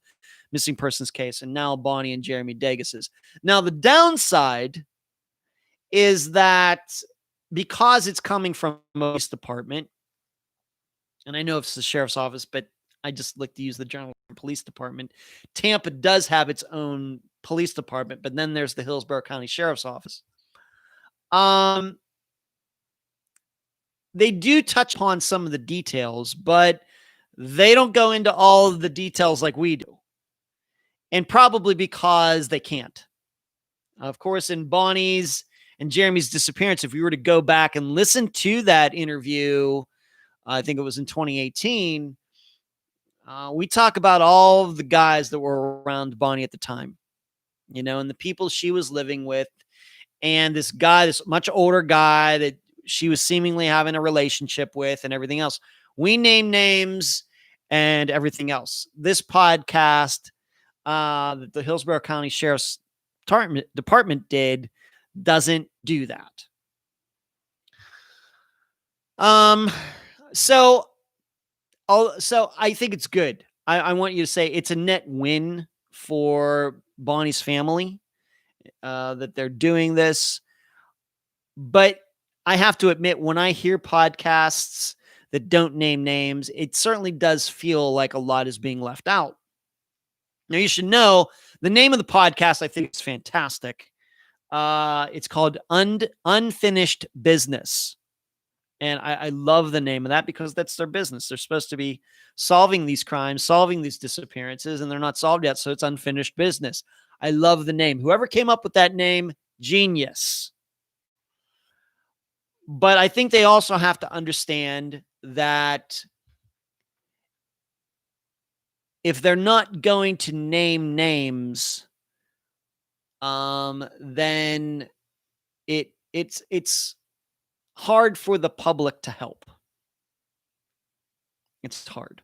missing persons case, and now Bonnie and Jeremy Dages'. Now, the downside is that because it's coming from a police department, and I know it's the sheriff's office, but I just like to use the general police department. Tampa does have its own police department, but then there's the Hillsborough County Sheriff's Office. They do touch upon some of the details, but they don't go into all of the details like we do. And probably because they can't. Of course, in Bonnie's and Jeremy's disappearance, if you were to go back and listen to that interview, I think it was in 2018, we talk about all of the guys that were around Bonnie at the time, and the people she was living with, and this guy, this much older guy that she was seemingly having a relationship with and everything else. We name names and everything else. This podcast that the Hillsborough County Sheriff's Department did doesn't do that. So I think it's good. I want you to say it's a net win for Bonnie's family that they're doing this. But I have to admit, when I hear podcasts that don't name names, it certainly does feel like a lot is being left out. Now, you should know the name of the podcast, I think, is fantastic. It's called Unfinished Business. And I love the name of that because that's their business. They're supposed to be solving these crimes, solving these disappearances, and they're not solved yet, so it's unfinished business. I love the name. Whoever came up with that name, genius. But I think they also have to understand that if they're not going to name names, then it's hard for the public to help. It's hard.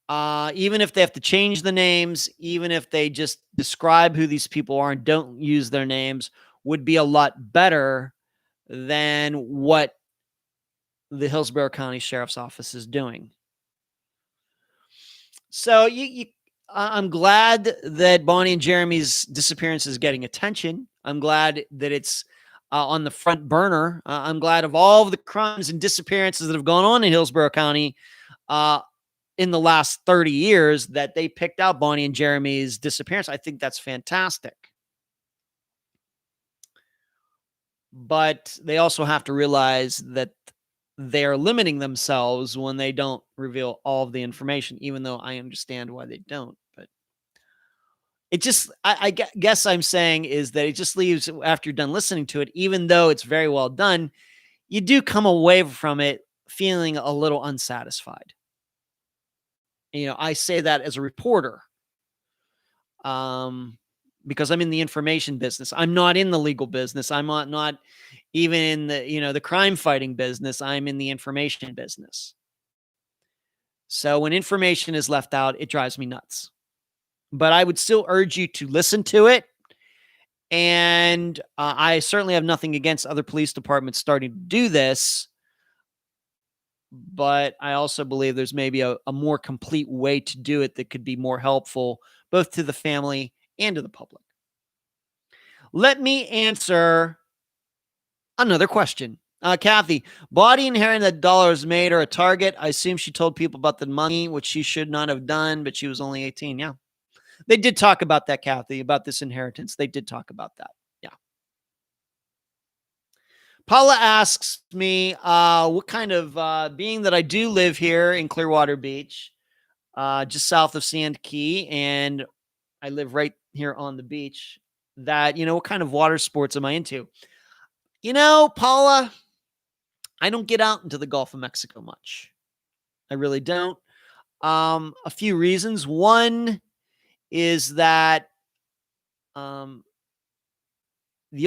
Even if they have to change the names, even if they just describe who these people are and don't use their names, would be a lot better than what the Hillsborough County Sheriff's Office is doing. So I'm glad that Bonnie and Jeremy's disappearance is getting attention. I'm glad that it's on the front burner. I'm glad of all of the crimes and disappearances that have gone on in Hillsborough County in the last 30 years that they picked out Bonnie and Jeremy's disappearance. I think that's fantastic. But they also have to realize that they're limiting themselves when they don't reveal all of the information, even though I understand why they don't. But it just, I guess I'm saying is that it just leaves, after you're done listening to it, even though it's very well done, you do come away from it feeling a little unsatisfied. I say that as a reporter, because I'm in the information business. I'm not in the legal business. I'm not even in the, the crime fighting business. I'm in the information business. So when information is left out, it drives me nuts. But I would still urge you to listen to it. And I certainly have nothing against other police departments starting to do this. But I also believe there's maybe a more complete way to do it that could be more helpful, both to the family and to the public. Let me answer another question. Kathy, body inheriting that dollars made her a target. I assume she told people about the money, which she should not have done, but she was only 18. Yeah. They did talk about that, Kathy, about this inheritance. They did talk about that. Yeah. Paula asks me, what kind of, being that I do live here in Clearwater Beach, just south of Sand Key, and I live right here on the beach, that, what kind of water sports am I into? Paula, I don't get out into the Gulf of Mexico much. I really don't. A few reasons. One is that the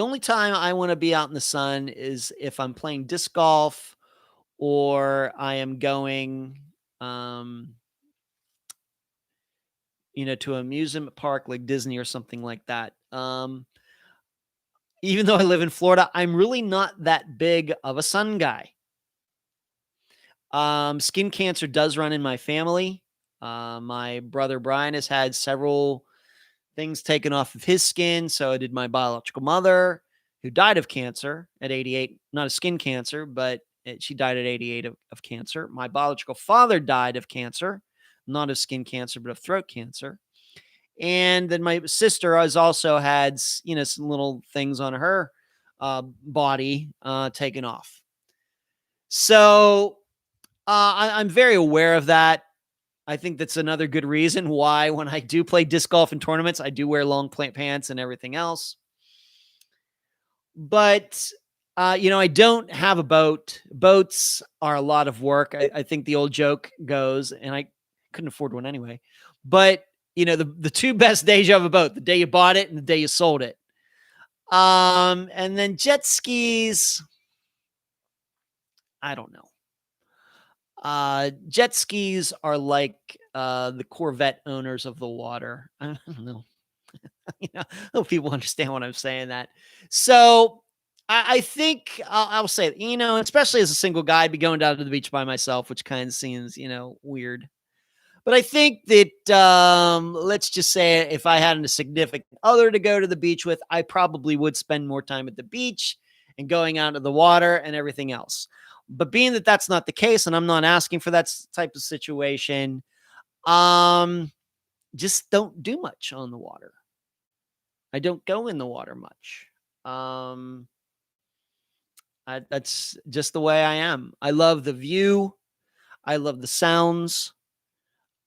only time I want to be out in the sun is if I'm playing disc golf or I am going, to an amusement park like Disney or something like that. Even though I live in Florida, I'm really not that big of a sun guy. Skin cancer does run in my family. My brother Brian has had several things taken off of his skin. So did my biological mother, who died of cancer at 88, not a skin cancer, but she died at 88 of cancer. My biological father died of cancer, not of skin cancer, but of throat cancer. And then my sister has also had, some little things on her body taken off. So I'm very aware of that. I think that's another good reason why when I do play disc golf in tournaments, I do wear long pants and everything else. But, I don't have a boat. Boats are a lot of work. I think the old joke goes, and I couldn't afford one anyway. But, the two best days you have a boat, the day you bought it and the day you sold it. And then jet skis, I don't know. Jet skis are like the Corvette owners of the water. I don't know. I hope people understand what I'm saying that. So I think I'll say, especially as a single guy, I'd be going down to the beach by myself, which kind of seems, weird. But I think that let's just say if I had a significant other to go to the beach with, I probably would spend more time at the beach and going out to the water and everything else. But being that that's not the case, and I'm not asking for that type of situation, just don't do much on the water. I don't go in the water much. That's just the way I am. I love the view. I love the sounds.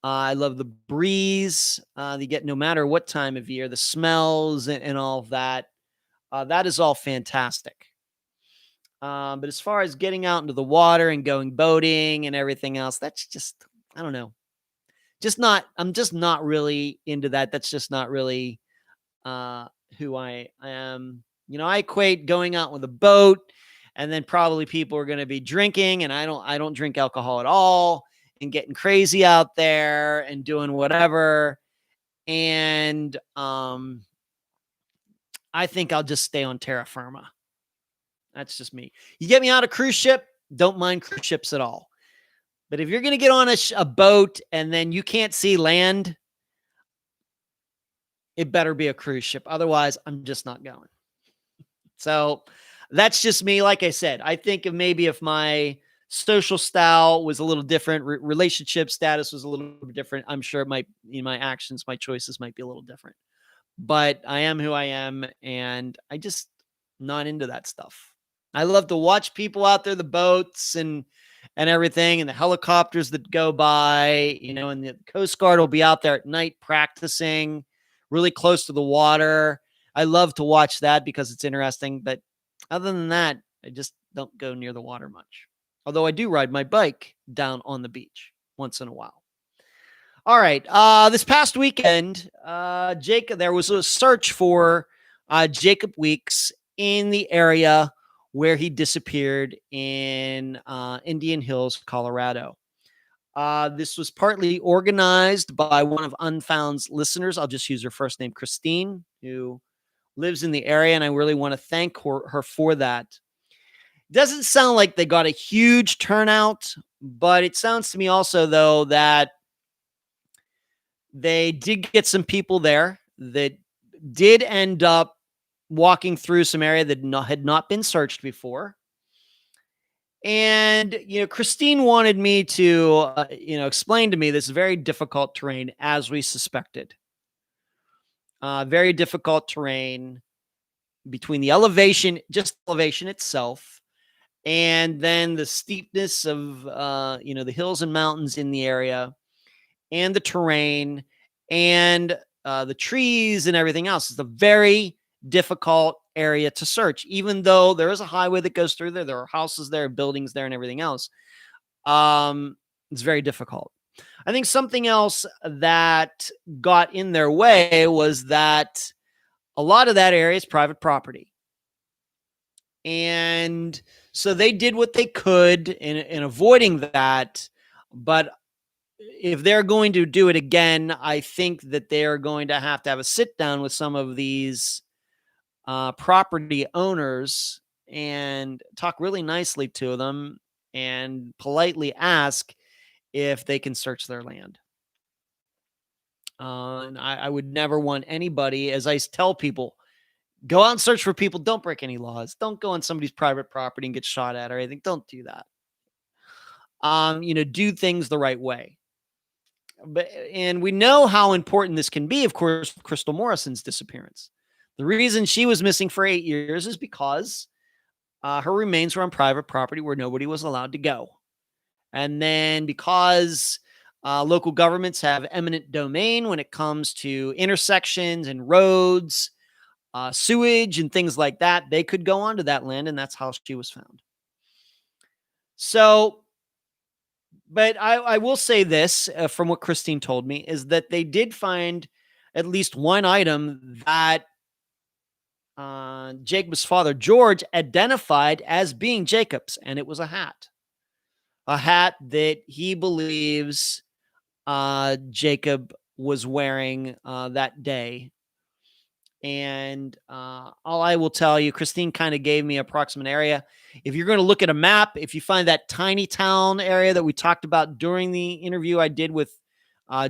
I love the breeze you get no matter what time of year, the smells and all of that. That is all fantastic. But as far as getting out into the water and going boating and everything else, that's just, I don't know. I'm just not really into that. That's just not really uh, who I am. I equate going out with a boat and then probably people are going to be drinking, and I don't drink alcohol at all, and getting crazy out there and doing whatever. And I think I'll just stay on terra firma. That's just me. You get me on a cruise ship, don't mind cruise ships at all. But if you're going to get on a boat and then you can't see land, it better be a cruise ship. Otherwise, I'm just not going. So that's just me. Like I said, I think if my social style was a little different, relationship status was a little different, I'm sure it might, my actions, my choices might be a little different. But I am who I am, and I just not into that stuff. I love to watch people out there, the boats and everything, and the helicopters that go by, and the Coast Guard will be out there at night practicing really close to the water. I love to watch that because it's interesting. But other than that, I just don't go near the water much. Although I do ride my bike down on the beach once in a while. All right. This past weekend, there was a search for Jacob Weeks in the area where he disappeared in Indian Hills, Colorado. This was partly organized by one of Unfound's listeners. I'll just use her first name, Christine, who lives in the area, and I really want to thank her for that. Doesn't sound like they got a huge turnout, but it sounds to me also, though, that they did get some people there that did end up walking through some area that had not been searched before. And, Christine wanted me to, explain to me this very difficult terrain, as we suspected. Very difficult terrain between the elevation itself, and then the steepness of, the hills and mountains in the area, and the terrain, and the trees and everything else. It's a very difficult area to search, even though there is a highway that goes through there. There are houses there, buildings there, and everything else. It's very difficult. I think something else that got in their way was that a lot of that area is private property. And so they did what they could in avoiding that. But if they're going to do it again, I think that they're going to have a sit down with some of these property owners and talk really nicely to them and politely ask if they can search their land. And I would never want anybody, as I tell people, go out and search for people. Don't break any laws. Don't go on somebody's private property and get shot at or anything. Don't do that. Do things the right way. And we know how important this can be, of course, Crystal Morrison's disappearance. The reason she was missing for 8 years is because her remains were on private property where nobody was allowed to go. And then because local governments have eminent domain when it comes to intersections and roads, sewage and things like that, they could go onto that land, and that's how she was found. So, but I will say this from what Christine told me, is that they did find at least one item that Jacob's father, George, identified as being Jacob's, and it was a hat that he believes Jacob was wearing that day. And all I will tell you, Christine kind of gave me an approximate area. If you're going to look at a map, if you find that tiny town area that we talked about during the interview I did with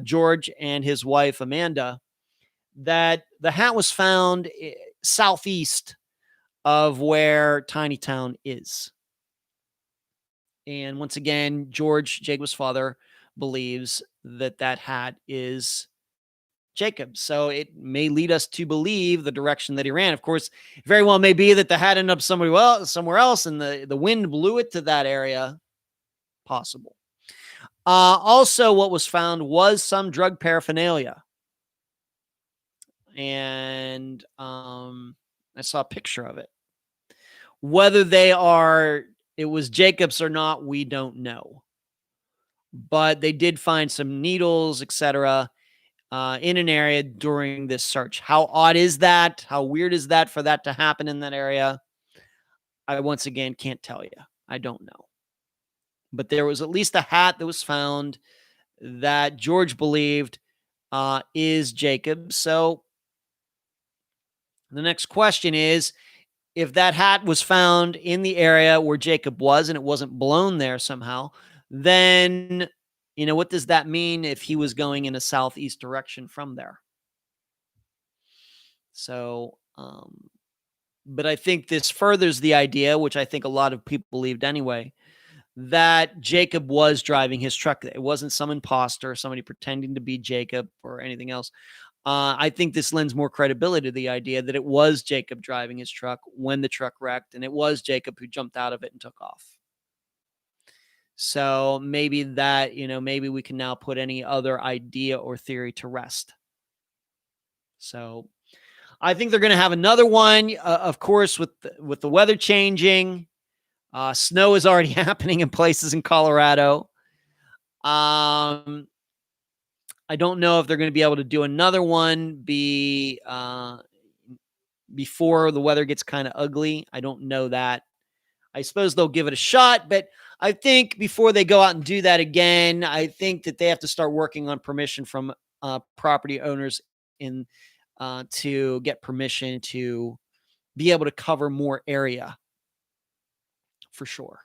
George and his wife, Amanda, that the hat was found southeast of where Tiny Town is. And once again, George, Jacob's father, believes that hat is Jacob. So it may lead us to believe the direction that he ran. Of course, very well may be that the hat ended up somewhere else and the wind blew it to that area. Possible. Also, what was found was some drug paraphernalia. And I saw a picture of it. Whether it was Jacob's or not, we don't know. But they did find some needles, etc., in an area during this search. How odd is that? How weird is that for that to happen in that area? I once again can't tell you. I don't know. But there was at least a hat that was found that George believed is Jacob. So the next question is, if that hat was found in the area where Jacob was and it wasn't blown there somehow, then, what does that mean if he was going in a southeast direction from there? So, but I think this furthers the idea, which I think a lot of people believed anyway, that Jacob was driving his truck. It wasn't some imposter, somebody pretending to be Jacob or anything else. I think this lends more credibility to the idea that it was Jacob driving his truck when the truck wrecked, and it was Jacob who jumped out of it and took off. So maybe that, maybe we can now put any other idea or theory to rest. So I think they're going to have another one, of course, with the weather changing. Snow is already happening in places in Colorado. I don't know if they're going to be able to do another one before the weather gets kind of ugly. I don't know that. I suppose they'll give it a shot, but I think before they go out and do that again, I think that they have to start working on permission from property owners to get permission to be able to cover more area. For sure.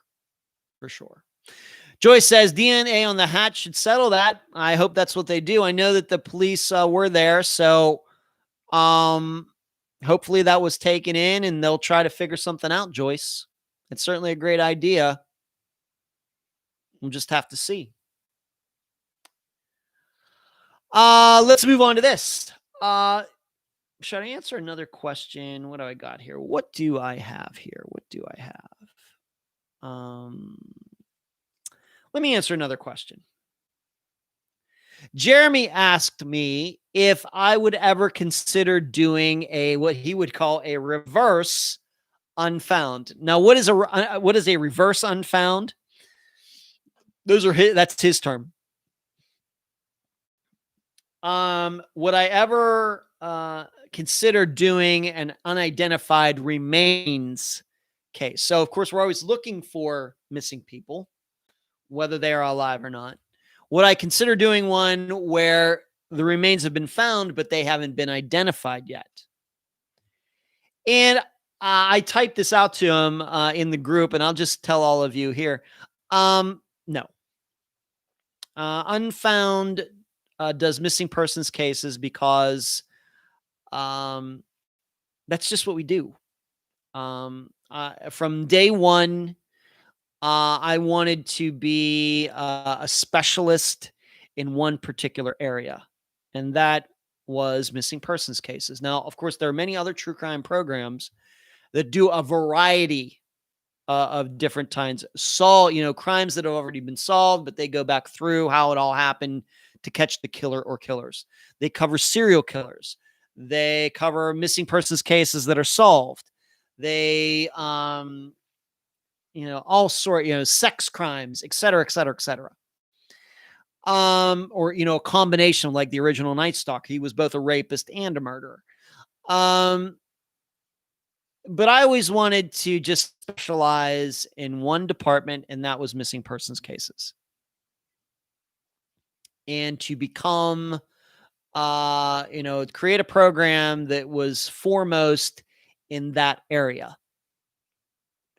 Joyce says DNA on the hat should settle that. I hope that's what they do. I know that the police were there, so hopefully that was taken in and they'll try to figure something out, Joyce. It's certainly a great idea. We'll just have to see. Let's move on to this. Should I answer another question? What do I got here? What do I have here? Let me answer another question. Jeremy asked me if I would ever consider doing what he would call a reverse unfound. Now, what is a reverse unfound? That's his term. Would I ever consider doing an unidentified remains case? So, of course, we're always looking for missing people, whether they are alive or not. Would I consider doing one where the remains have been found, but they haven't been identified yet? And I typed this out to him in the group, and I'll just tell all of you here. No. Unfound does missing persons cases because that's just what we do. From day one, I wanted to be a specialist in one particular area, and that was missing persons cases. Now, of course, there are many other true crime programs that do a variety of different kinds. Crimes that have already been solved, but they go back through how it all happened to catch the killer or killers. They cover serial killers. They cover missing persons cases that are solved. They, all sort, sex crimes, et cetera, et cetera, et cetera. Or, a combination like the original Night Stalker. He was both a rapist and a murderer. But I always wanted to just specialize in one department, and that was missing persons cases. And to become, create a program that was foremost in that area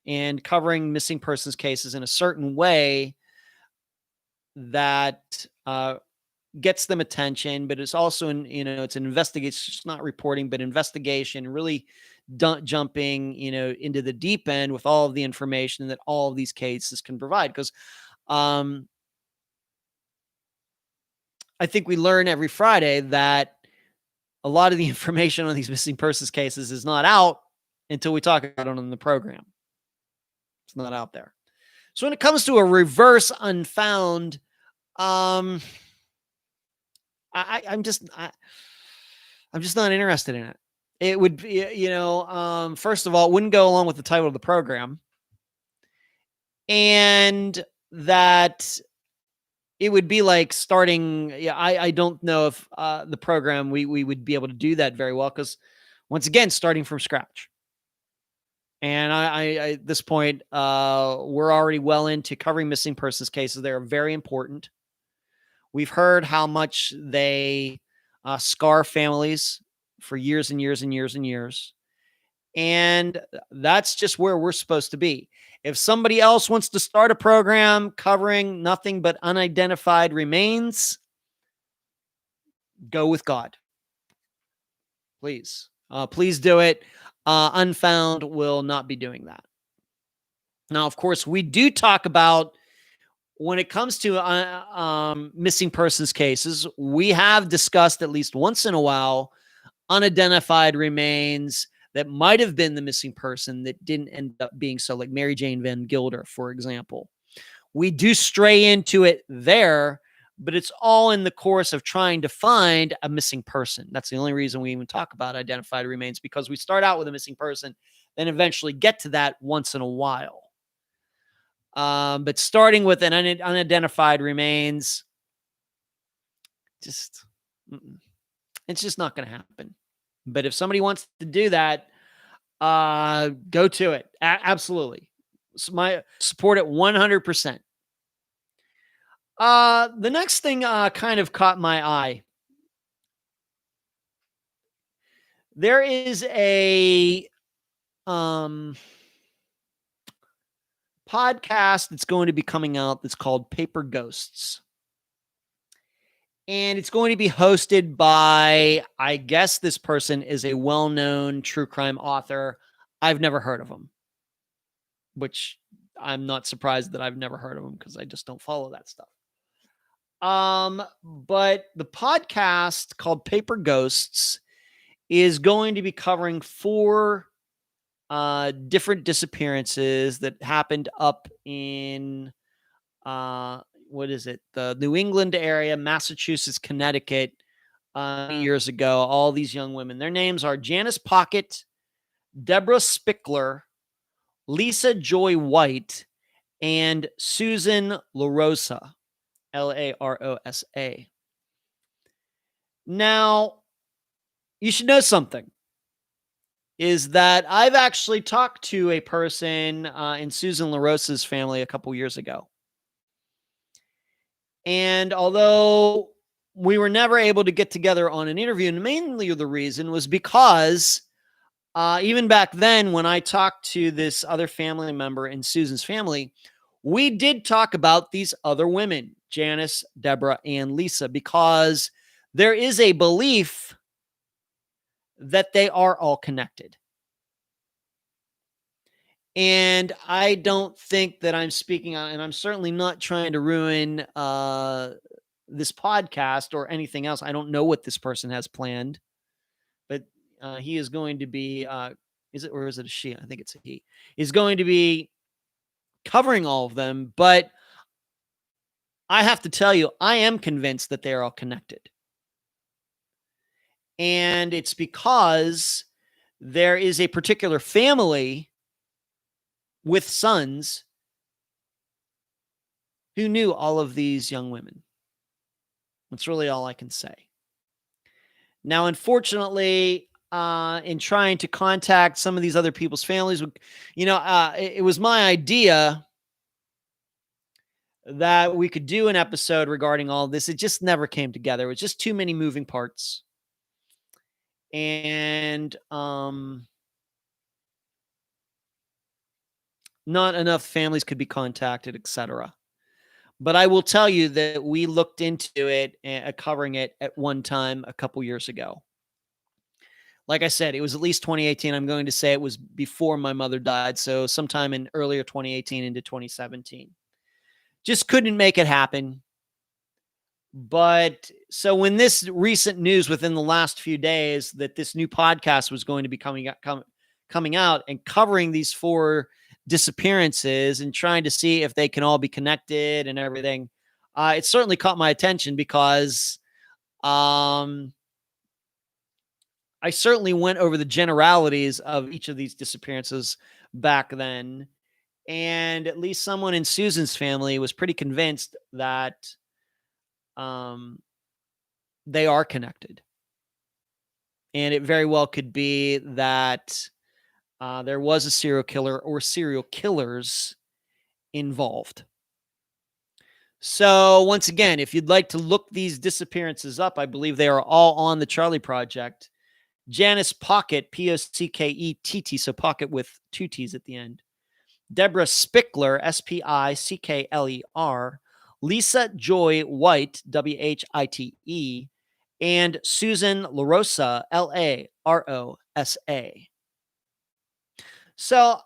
and covering missing persons cases in a certain way that gets them attention, but it's also it's an investigation. It's just not reporting, but investigation, really jumping, into the deep end with all of the information that all of these cases can provide. Because I think we learn every Friday that a lot of the information on these missing persons cases is not out until we talk about it on the program. It's not out there. So when it comes to a reverse unfound, Um, I'm just not interested in it. It would be, first of all, it wouldn't go along with the title of the program, and that it would be like starting. Yeah, I don't know if the program we would be able to do that very well because once again, starting from scratch. And I at this point, we're already well into covering missing persons cases. They're very important. We've heard how much they scar families for years and years and years and years. And that's just where we're supposed to be. If somebody else wants to start a program covering nothing but unidentified remains, go with God. Please. Please do it. Unfound will not be doing that. Now, of course, we do talk about when it comes to missing persons cases, we have discussed at least once in a while unidentified remains that might have been the missing person that didn't end up being so, like Mary Jane Van Gilder, for example. We do stray into it there, but it's all in the course of trying to find a missing person. That's the only reason we even talk about identified remains, because we start out with a missing person, then eventually get to that once in a while. But starting with an unidentified remains, it's just not going to happen. But if somebody wants to do that, go to it. Absolutely. Support it 100%. The next thing kind of caught my eye. There is a podcast that's going to be coming out that's called Paper Ghosts. And it's going to be hosted by, I guess this person is a well-known true crime author. I've never heard of him, which I'm not surprised that I've never heard of him because I just don't follow that stuff. But the podcast called Paper Ghosts is going to be covering 4 different disappearances that happened up in the New England area, Massachusetts, Connecticut, years ago. All these young women. Their names are Janice Pocket, Deborah Spickler, Lisa Joy White, and Susan LaRosa, Larosa. Now, you should know something. Is that I've actually talked to a person in Susan LaRosa's family a couple years ago. And although we were never able to get together on an interview, and mainly the reason was because even back then when I talked to this other family member in Susan's family, we did talk about these other women, Janice, Deborah, and Lisa, because there is a belief that they are all connected. And I don't think that I'm speaking on, and I'm certainly not trying to ruin this podcast or anything else. I don't know what this person has planned, but he is going to be, is it a she? I think it's a he. He's going to be covering all of them, but I have to tell you, I am convinced that they are all connected. And it's because there is a particular family with sons who knew all of these young women. That's really all I can say. Now, unfortunately, in trying to contact some of these other people's families, it was my idea that we could do an episode regarding all of this. It just never came together. It was just too many moving parts. And not enough families could be contacted, etc. But I will tell you that we looked into it, covering it at one time a couple years ago. Like I said, it was at least 2018. I'm going to say it was before my mother died. So sometime in earlier 2018 into 2017. Just couldn't make it happen. But so when this recent news within the last few days that this new podcast was going to be coming out and covering these 4 disappearances and trying to see if they can all be connected and everything, it certainly caught my attention because I certainly went over the generalities of each of these disappearances back then. And at least someone in Susan's family was pretty convinced that they are connected. And it very well could be that there was a serial killer or serial killers involved. So once again, if you'd like to look these disappearances up, I believe they are all on the Charlie Project. Janice Pocket, Pockett, so Pocket with 2 T's at the end. Deborah Spickler, Spickler. Lisa Joy White, White, and Susan LaRosa, Larosa. So,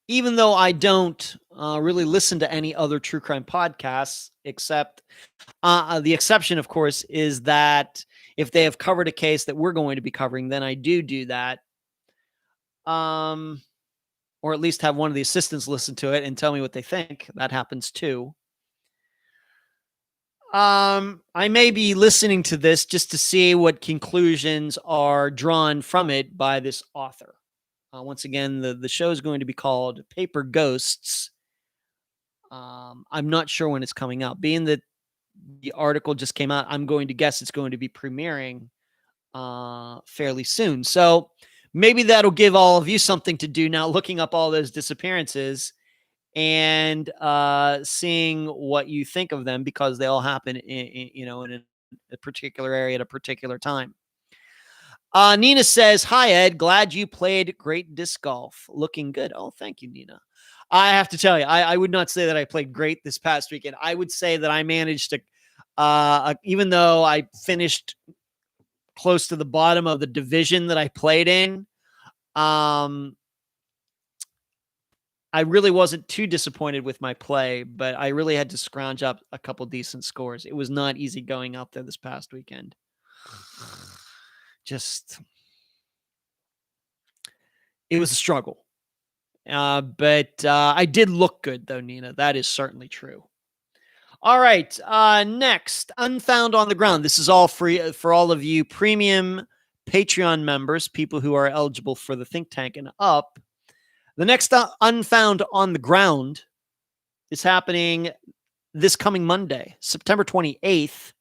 even though I don't really listen to any other true crime podcasts, except the exception, of course, is that if they have covered a case that we're going to be covering, then I do that. Or at least have one of the assistants listen to it and tell me what they think. That happens too. I may be listening to this just to see what conclusions are drawn from it by this author. Once again, the show is going to be called Paper Ghosts. I'm not sure when it's coming out. Being that the article just came out, I'm going to guess it's going to be premiering fairly soon. So maybe that'll give all of you something to do now, looking up all those disappearances and seeing what you think of them, because they all happen in a particular area at a particular time. Nina says, "Hi, Ed. Glad you played great disc golf. Looking good." Oh, thank you, Nina. I have to tell you, I would not say that I played great this past weekend. I would say that I managed to, even though I finished close to the bottom of the division that I played in, I really wasn't too disappointed with my play, but I really had to scrounge up a couple decent scores. It was not easy going out there this past weekend. It was a struggle. But I did look good, though, Nina. That is certainly true. All right. Next, Unfound on the Ground. This is all free for all of you premium Patreon members, people who are eligible for the think tank and up. The next Unfound on the Ground is happening this coming Monday, September 28th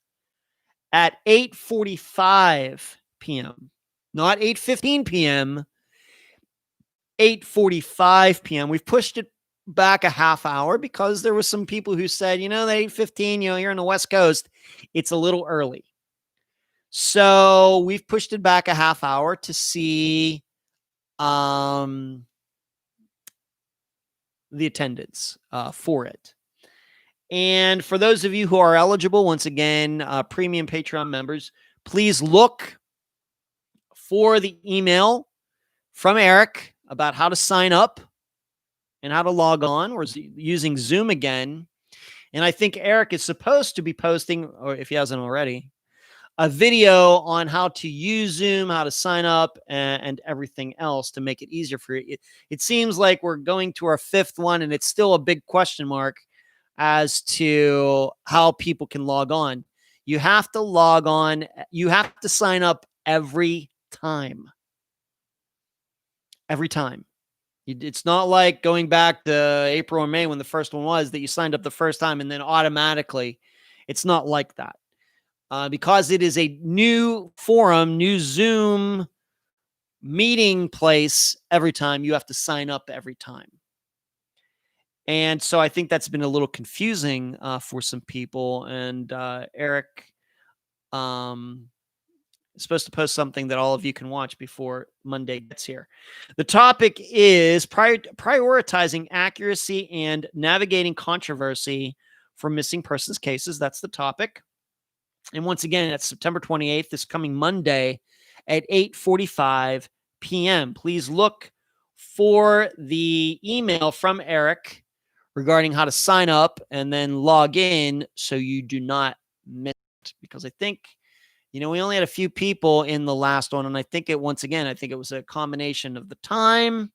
at 8:45 p.m. Not 8:15 p.m., 8:45 p.m. We've pushed it back a half hour because there were some people who said, the 8:15, you're on the West Coast, it's a little early. So we've pushed it back a half hour to see the attendance for it. And for those of you who are eligible, once again, premium Patreon members, please look for the email from Eric about how to sign up and how to log on. We're using Zoom again. And I think Eric is supposed to be posting, or if he hasn't already, a video on how to use Zoom, how to sign up, and everything else to make it easier for you. It seems like we're going to our 5th one, and it's still a big question mark as to how people can log on. You have to log on. You have to sign up every time. Every time. It's not like going back to April or May when the first one was, that you signed up the first time and then automatically. It's not like that. Because it is a new forum, new Zoom meeting place every time, you have to sign up every time. And so I think that's been a little confusing for some people. And Eric is supposed to post something that all of you can watch before Monday gets here. The topic is prioritizing accuracy and navigating controversy for missing persons cases. That's the topic. And once again, that's September 28th, this coming Monday at 8:45 p.m. Please look for the email from Eric regarding how to sign up and then log in so you do not miss it. Because I think, we only had a few people in the last one. And I think it was a combination of the time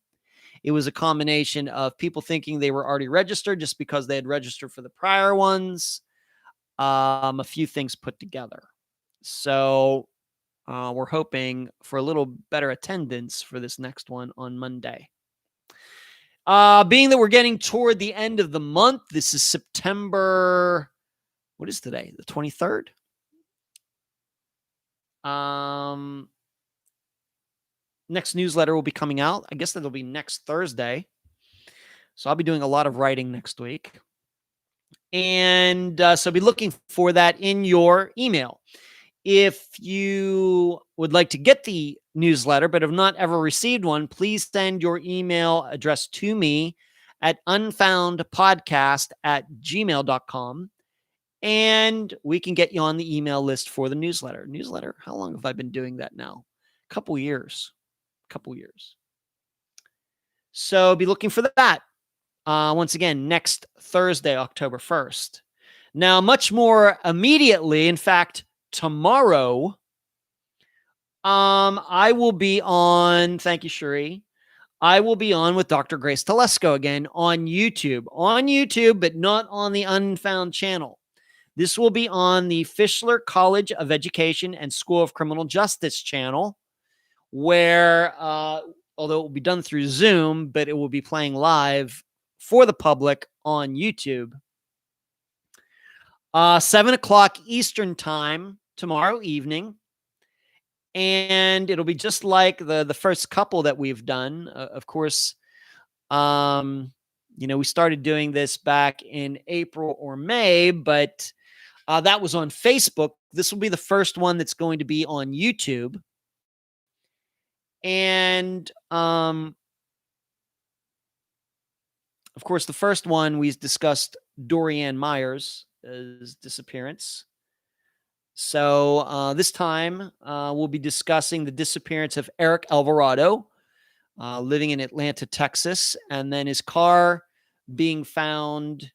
it was a combination of people thinking they were already registered just because they had registered for the prior ones. A few things put together. So we're hoping for a little better attendance for this next one on Monday. Being that we're getting toward the end of the month, this is September. What is today? The 23rd? Next newsletter will be coming out. I guess that'll be next Thursday. So I'll be doing a lot of writing next week. And so be looking for that in your email. If you would like to get the newsletter but have not ever received one, please send your email address to me at unfoundpodcast@gmail.com, and we can get you on the email list for the newsletter. How long have I been doing that now? A couple years. So be looking for that. Once again, next Thursday, October 1st. Now, much more immediately, in fact, tomorrow, I will be on, thank you, Cherie. I will be on with Dr. Grace Telesco again on YouTube. On YouTube, but not on the Unfound channel. This will be on the Fischler College of Education and School of Criminal Justice channel, where, although it will be done through Zoom, but it will be playing live for the public on YouTube. 7 o'clock Eastern time tomorrow evening. And it'll be just like the first couple that we've done. Of course, we started doing this back in April or May, but that was on Facebook. This will be the first one that's going to be on YouTube. And of course, the first one we discussed Dorianne Myers' disappearance. So this time we'll be discussing the disappearance of Eric Alvarado, living in Atlanta, Texas, and then his car being found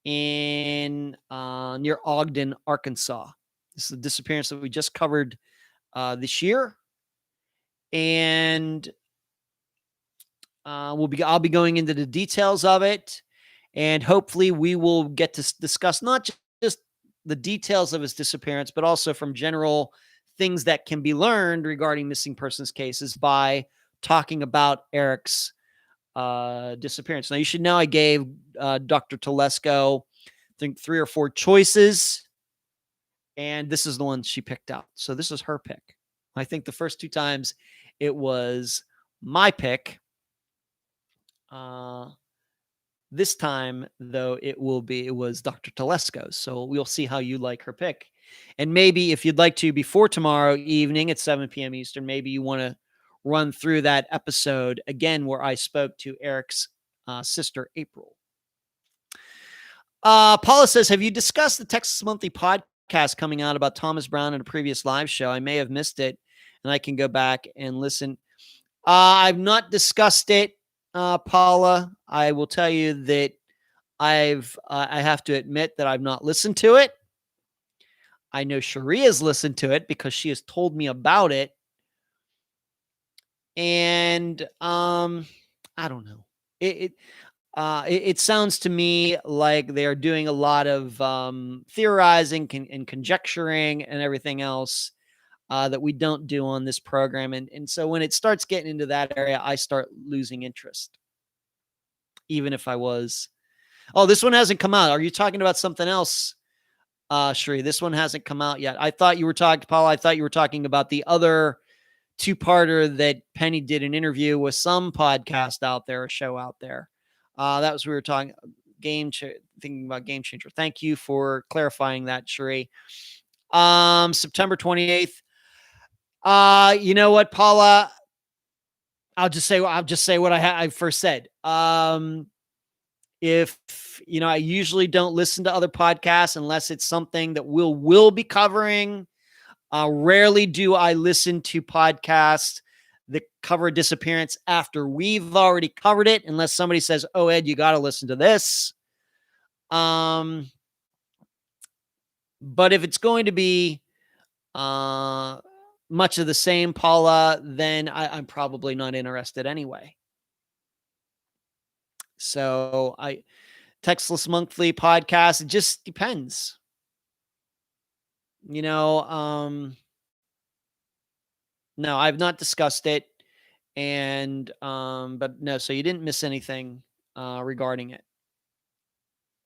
in near Ogden, Arkansas. This is the disappearance that we just covered this year, and I'll be going into the details of it, and hopefully we will get to discuss not just the details of his disappearance, but also from general things that can be learned regarding missing persons cases by talking about Eric's disappearance. Now, you should know I gave Dr. Telesco, I think, 3 or 4 choices, and this is the one she picked out. So this is her pick. I think the first 2 times it was my pick. This time, though, it was Dr. Telesco's. So we'll see how you like her pick. And maybe if you'd like to, before tomorrow evening at 7 p.m. Eastern, maybe you want to run through that episode again where I spoke to Eric's sister, April. Paula says, have you discussed the Texas Monthly podcast coming out about Thomas Brown in a previous live show? I may have missed it, and I can go back and listen. I've not discussed it. Paula, I will tell you that I have to admit that I've not listened to it. I know Cherie has listened to it because she has told me about it. And I don't know. It sounds to me like they're doing a lot of theorizing and conjecturing and everything else that we don't do on this program. And so when it starts getting into that area, I start losing interest. Even if I was. Oh, this one hasn't come out. Are you talking about something else, Cherie? This one hasn't come out yet. I thought you were talking, Paul, I thought you were talking about the other 2-parter that Penny did an interview with some podcast out there, a show out there. That was, we were talking thinking about Game Changer. Thank you for clarifying that, Cherie. September 28th. You know what, Paula? I'll just say what I first said. If I usually don't listen to other podcasts unless it's something that we'll be covering. Rarely do I listen to podcasts that cover a disappearance after we've already covered it, unless somebody says, "Oh, Ed, you got to listen to this." But if it's going to be much of the same, Paula, then I'm probably not interested anyway. So Textless Monthly podcast, it just depends. No, I've not discussed it. And, but no, so you didn't miss anything, regarding it.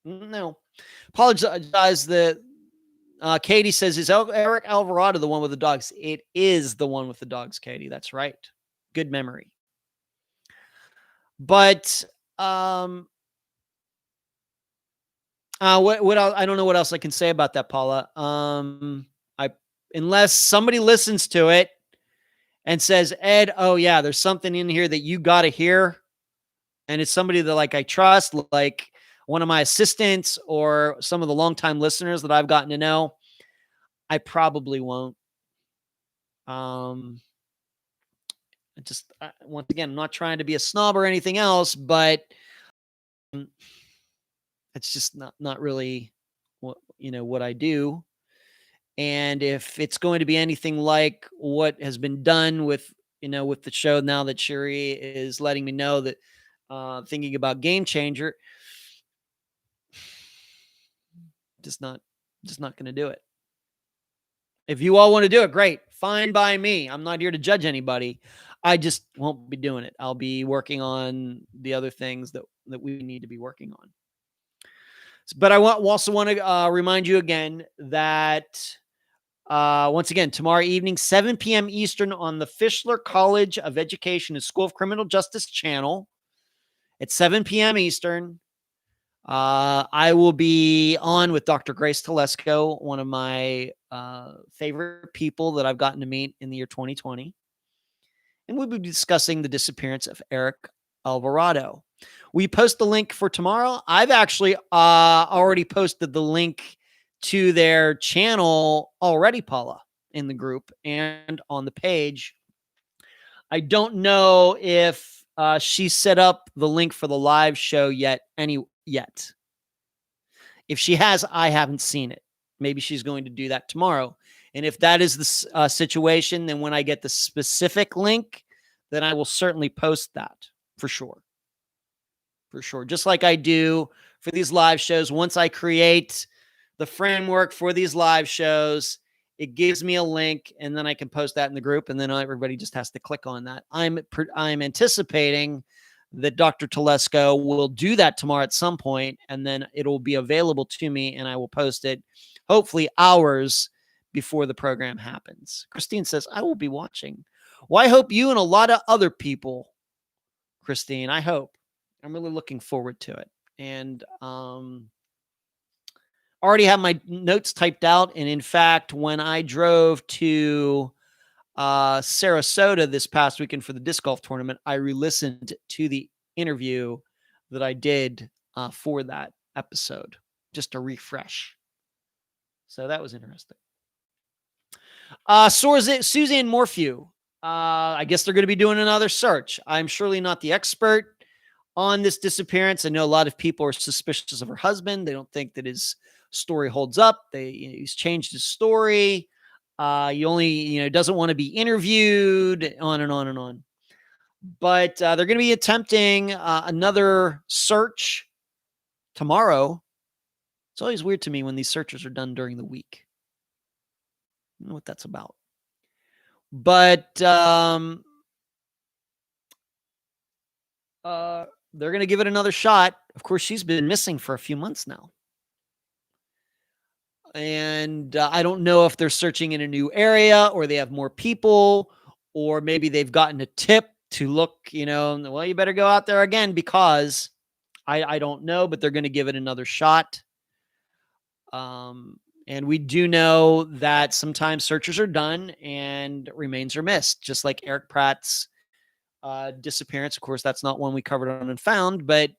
No. Apologize that, Katie says, is Eric Alvarado the one with the dogs? It is the one with the dogs, Katie. That's right. Good memory. But, what else? I don't know what else I can say about that, Paula. Unless somebody listens to it and says, Ed, oh yeah, there's something in here that you got to hear. And it's somebody that like I trust, like one of my assistants or some of the longtime listeners that I've gotten to know, I probably won't. Once again, I'm not trying to be a snob or anything else, but it's just not really what I do. And if it's going to be anything like what has been done with the show, now that Sherry is letting me know that thinking about Game Changer, just not going to do it. If you all want to do it, great, fine by me. I'm not here to judge anybody. I just won't be doing it. I'll be working on the other things that we need to be working on. But I also want to remind you again that once again, tomorrow evening, 7 p.m. Eastern on the Fischler College of Education and School of Criminal Justice channel at 7 p.m. Eastern. I will be on with Dr. Grace Telesco, one of my favorite people that I've gotten to meet in the year 2020. And we'll be discussing the disappearance of Eric Alvarado. We post the link for tomorrow. I've actually already posted the link to their channel already, Paula, in the group and on the page. I don't know if she set up the link for the live show yet. If she has, I haven't seen it. Maybe she's going to do that tomorrow. And if that is the situation, then when I get the specific link, then I will certainly post that for sure. For sure. Just like I do for these live shows. Once I create the framework for these live shows, it gives me a link, and then I can post that in the group, and then everybody just has to click on that. I'm anticipating that Dr. Telesco will do that tomorrow at some point, and then it'll be available to me, and I will post it hopefully hours before the program happens. Christine says, I will be watching. Well, I hope you and a lot of other people, Christine, I hope. I'm really looking forward to it. And already have my notes typed out. And in fact, when I drove to Sarasota this past weekend for the disc golf tournament, I re-listened to the interview that I did for that episode, just to refresh. So that was interesting. Suzanne Morphew. I guess they're going to be doing another search. I'm surely not the expert on this disappearance. I know a lot of people are suspicious of her husband. They don't think that his story holds up. He's changed his story. He only, doesn't want to be interviewed, on and on and on. But they're going to be attempting another search tomorrow. It's always weird to me when these searches are done during the week. I don't know what that's about. But they're going to give it another shot. Of course, she's been missing for a few months now. And I don't know if they're searching in a new area, or they have more people, or maybe they've gotten a tip to look, well, you better go out there again, because I don't know, but they're going to give it another shot. And we do know that sometimes searches are done and remains are missed, just like Eric Pratt's disappearance. Of course, that's not one we covered on Unfound, but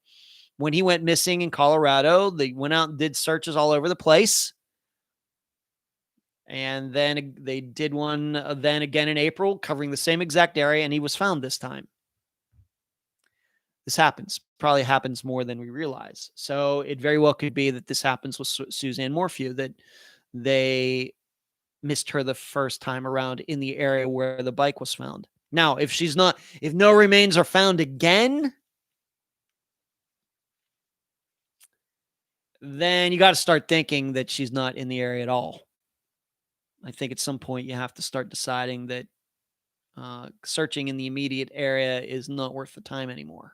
when he went missing in Colorado, they went out and did searches all over the place. And then they did one then again in April, covering the same exact area, and he was found this time. This probably happens more than we realize. So it very well could be that this happens with Suzanne Morphew, that they missed her the first time around in the area where the bike was found. Now, if no remains are found again, then you got to start thinking that she's not in the area at all. I think at some point you have to start deciding that searching in the immediate area is not worth the time anymore.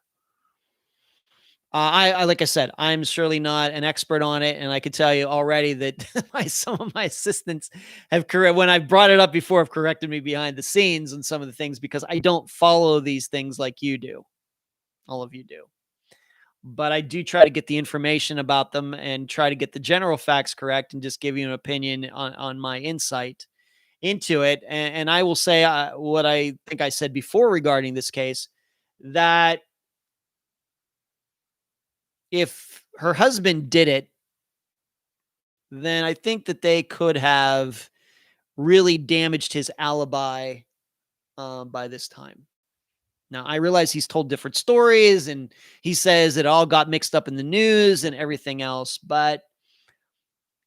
I like I said, I'm surely not an expert on it, and I can tell you already that some of my assistants have when I brought it up before, have corrected me behind the scenes on some of the things because I don't follow these things like you do. All of you do. But I do try to get the information about them and try to get the general facts correct and just give you an opinion on my insight into it. And I will say what I think I said before regarding this case, that if her husband did it, then I think that they could have really damaged his alibi by this time. Now, I realize he's told different stories and he says it all got mixed up in the news and everything else, but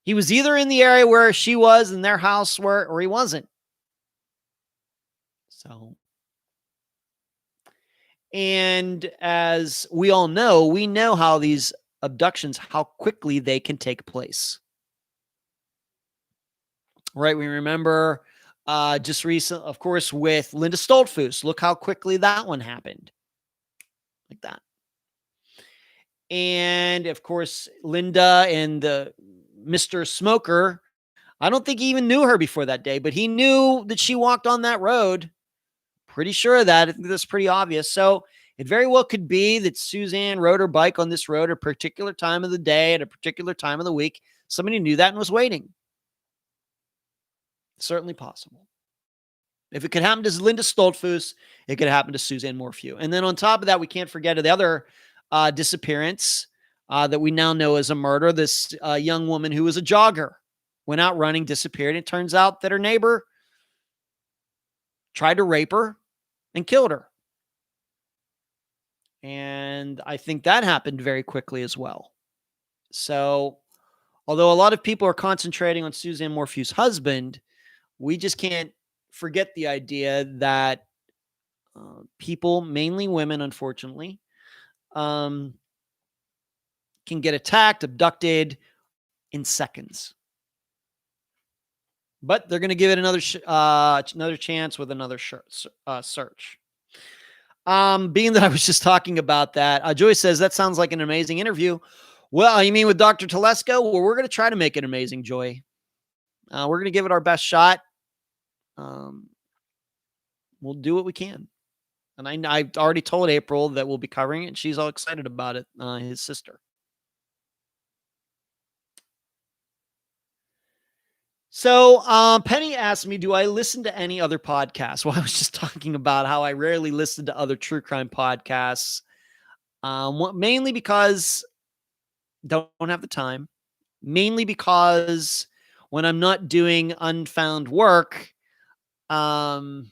he was either in the area where she was in their house or he wasn't. So, and as we all know, we know how these abductions, how quickly they can take place. Right? We remember just recent, of course, with Linda Stoltzfus. Look how quickly that one happened. Like that. And of course, Linda and the Mr. Smoker, I don't think he even knew her before that day, but he knew that she walked on that road. Pretty sure of that. I think that's pretty obvious. So it very well could be that Suzanne rode her bike on this road at a particular time of the day, at a particular time of the week. Somebody knew that and was waiting. Certainly possible. If it could happen to Linda Stoltzfus, it could happen to Suzanne Morphew. And then on top of that, we can't forget the other disappearance that we now know as a murder. This young woman who was a jogger, went out running, disappeared. It turns out that her neighbor tried to rape her and killed her. And I think that happened very quickly as well. So, although a lot of people are concentrating on Suzanne Morphew's husband, we just can't forget the idea that people, mainly women, unfortunately, can get attacked, abducted in seconds. But they're going to give it another chance with another search. Being that I was just talking about that, Joy says, that sounds like an amazing interview. Well, you mean with Dr. Telesco? Well, we're going to try to make it amazing, Joy. We're going to give it our best shot. We'll do what we can. And I already told April that we'll be covering it, and she's all excited about it, his sister. So Penny asked me, do I listen to any other podcasts? Well, I was just talking about how I rarely listen to other true crime podcasts, mainly because don't have the time, mainly because when I'm not doing unfound work, I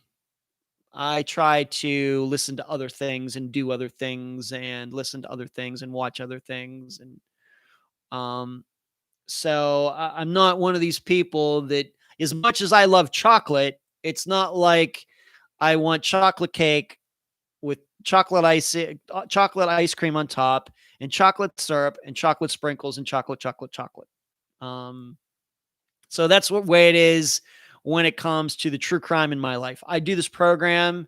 try to listen to other things and do other things and listen to other things and watch other things. And so I'm not one of these people that, as much as I love chocolate, it's not like I want chocolate cake with chocolate ice cream on top and chocolate syrup and chocolate sprinkles and chocolate. So that's what way it is when it comes to the true crime in my life. I do this program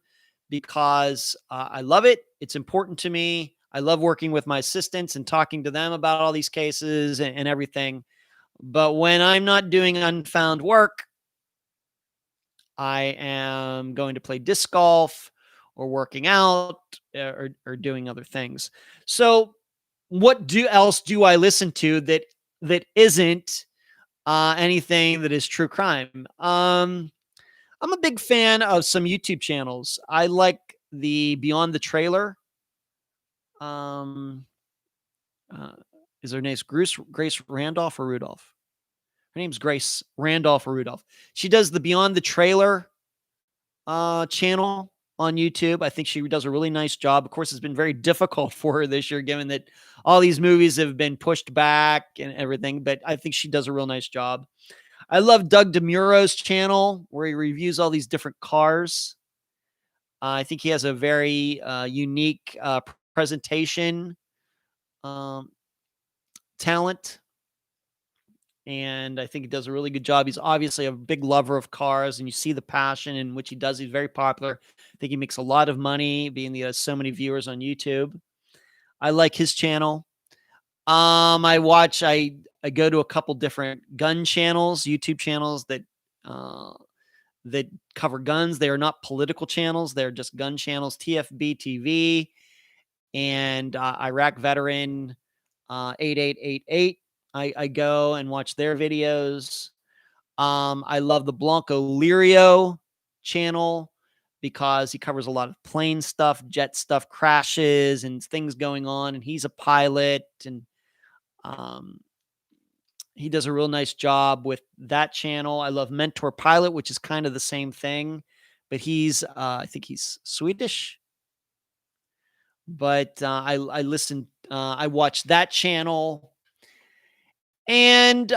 because I love it. It's important to me. I love working with my assistants and talking to them about all these cases and everything. But when I'm not doing unfound work, I am going to play disc golf or working out or doing other things. So what else do I listen to that isn't anything that is true crime? I'm a big fan of some YouTube channels. I like the Beyond the Trailer. Is her name Grace Randolph or Rudolph? Her name's Grace Randolph or Rudolph. She does the Beyond the Trailer channel on YouTube. I think she does a really nice job. Of course, it's been very difficult for her this year, given that all these movies have been pushed back and everything, but I think she does a real nice job. I love Doug DeMuro's channel where he reviews all these different cars. I think he has a very unique presentation talent. and I think he does a really good job. He's obviously a big lover of cars, and you see the passion in which he does. He's very popular. I think he makes a lot of money, being he has so many viewers on YouTube. I like his channel. I go to a couple different gun channels, YouTube channels uh, that cover guns. They are not political channels. They're just gun channels. TFB TV and Iraq Veteran 8888. I go and watch their videos. I love the Blanco Lirio channel because he covers a lot of plane stuff, jet stuff, crashes, and things going on. And he's a pilot, and um, he does a real nice job with that channel. I love Mentor Pilot, which is kind of the same thing, but I think he's Swedish. But I watched that channel, and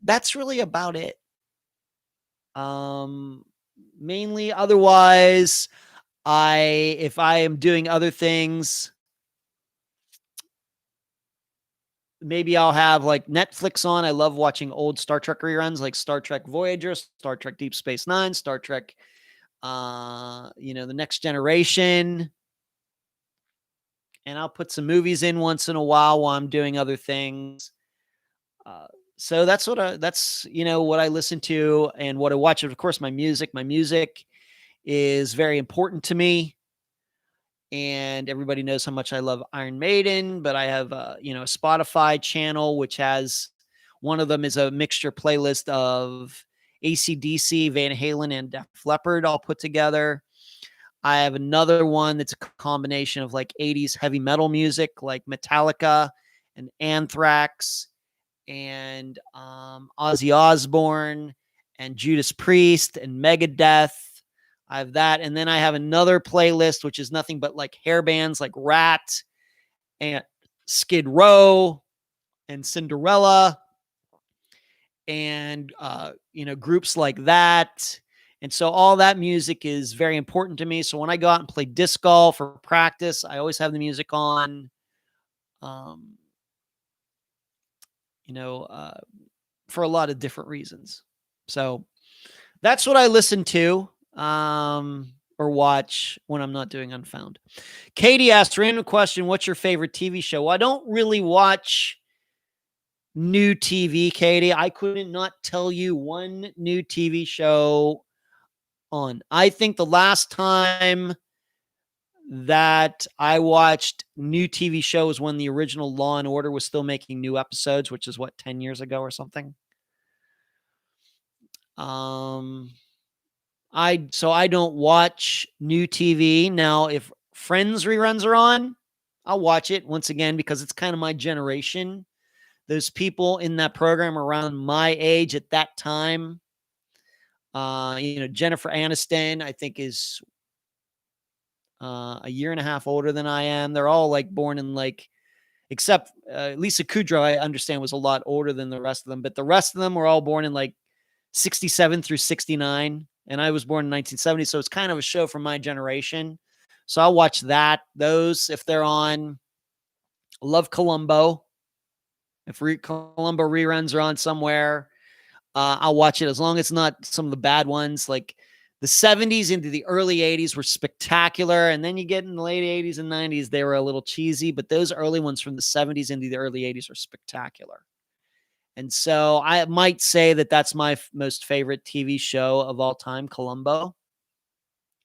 that's really about it. Mainly, otherwise, if I am doing other things, maybe I'll have like Netflix on. I love watching old Star Trek reruns, like Star Trek Voyager, Star Trek Deep Space Nine, Star Trek, The Next Generation. And I'll put some movies in once in a while I'm doing other things. So that's what I listen to and what I watch. Of course, my music is very important to me. And everybody knows how much I love Iron Maiden, but I have a Spotify channel, which has one of them is a mixture playlist of AC/DC, Van Halen, and Def Leppard all put together. I have another one that's a combination of like 80s heavy metal music, like Metallica and Anthrax and Ozzy Osbourne and Judas Priest and Megadeth. I have that. And then I have another playlist, which is nothing but like hair bands like Rat and Skid Row and Cinderella and, groups like that. And so all that music is very important to me. So when I go out and play disc golf or practice, I always have the music on, for a lot of different reasons. So that's what I listen to or watch when I'm not doing Unfound. Katie asked, random question, what's your favorite TV show? Well, I don't really watch new TV, Katie. I couldn't not tell you one new TV show on. I think the last time that I watched new TV show was when the original Law and Order was still making new episodes, which is 10 years ago or something. I don't watch new TV. Now, if Friends reruns are on, I'll watch it once again because it's kind of my generation. Those people in that program around my age at that time. Jennifer Aniston, I think, is a year and a half older than I am. They're all like born in except Lisa Kudrow, I understand, was a lot older than the rest of them, but the rest of them were all born in 67 through 69. And I was born in 1970. So it's kind of a show from my generation. So I'll watch those if they're on. I love Columbo. If Columbo reruns are on somewhere, I'll watch it as long as it's not some of the bad ones. Like the 70s into the early 80s were spectacular. And then you get in the late 80s and 90s, they were a little cheesy. But those early ones from the 70s into the early 80s are spectacular. And so I might say that that's my most favorite TV show of all time, Columbo.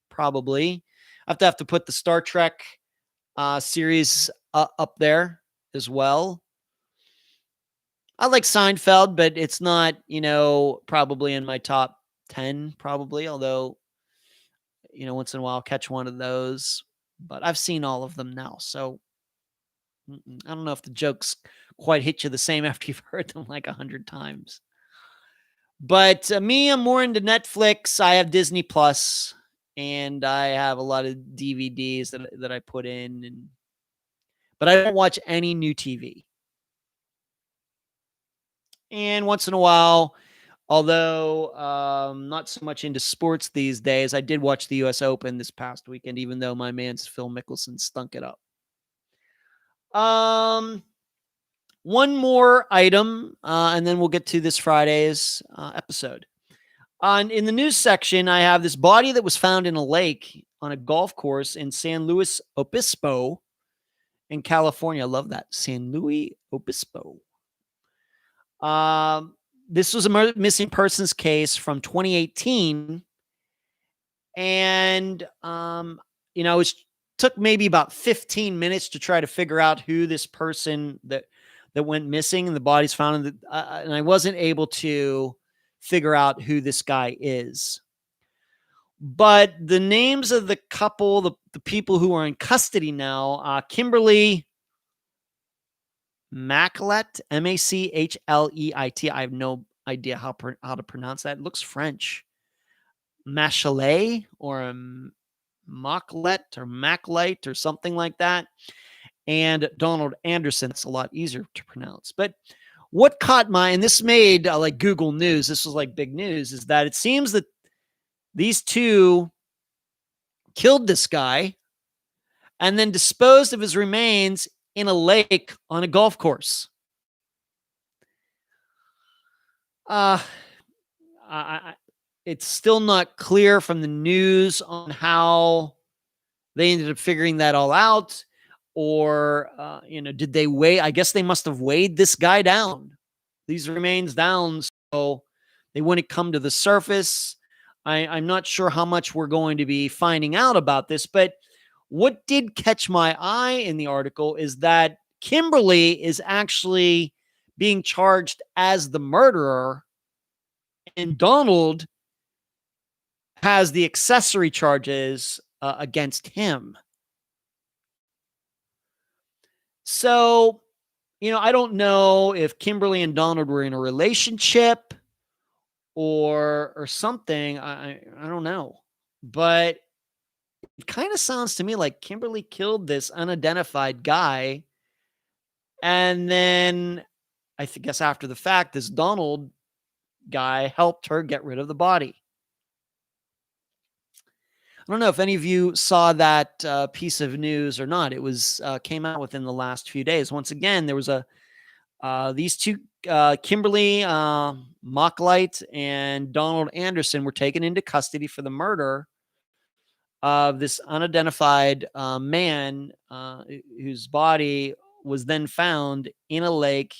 Probably. I have to put the Star Trek series up there as well. I like Seinfeld, but it's not, probably in my top 10, probably. Although, once in a while I'll catch one of those. But I've seen all of them now. So I don't know if the jokes quite hit you the same after you've heard them 100 times. But me, I'm more into Netflix. I have Disney Plus, and I have a lot of DVDs that I put in. But I don't watch any new TV. And once in a while, although not so much into sports these days, I did watch the U.S. Open this past weekend, even though my man's Phil Mickelson stunk it up. one more item, and then we'll get to this Friday's episode. In the news section, I have this body that was found in a lake on a golf course in San Luis Obispo in California. I love that. San Luis Obispo. This was a missing persons case from 2018. And, it took maybe about 15 minutes to try to figure out who this person that went missing and the body's found. And I wasn't able to figure out who this guy is. But the names of the couple, the people who are in custody now, Kimberly Machleit, Machleit. I have no idea how to pronounce that. It looks French. Machleit or Machleit or something like that. And Donald Anderson. That's a lot easier to pronounce. But what caught my, and this made like Google News, this was like big news, is that it seems that these two killed this guy and then disposed of his remains in a lake on a golf course. It's still not clear from the news on how they ended up figuring that all out, or, did they weigh? I guess they must have weighed this guy down, these remains down, so they wouldn't come to the surface. I'm not sure how much we're going to be finding out about this, but what did catch my eye in the article is that Kimberly is actually being charged as the murderer, and Donald has the accessory charges against him. So, I don't know if Kimberly and Donald were in a relationship or something. I don't know. But it kind of sounds to me like Kimberly killed this unidentified guy. And then I guess after the fact, this Donald guy helped her get rid of the body. I don't know if any of you saw that piece of news or not. It was came out within the last few days. Once again, there was these two, Kimberly Machleit and Donald Anderson, were taken into custody for the murder of this unidentified man whose body was then found in a lake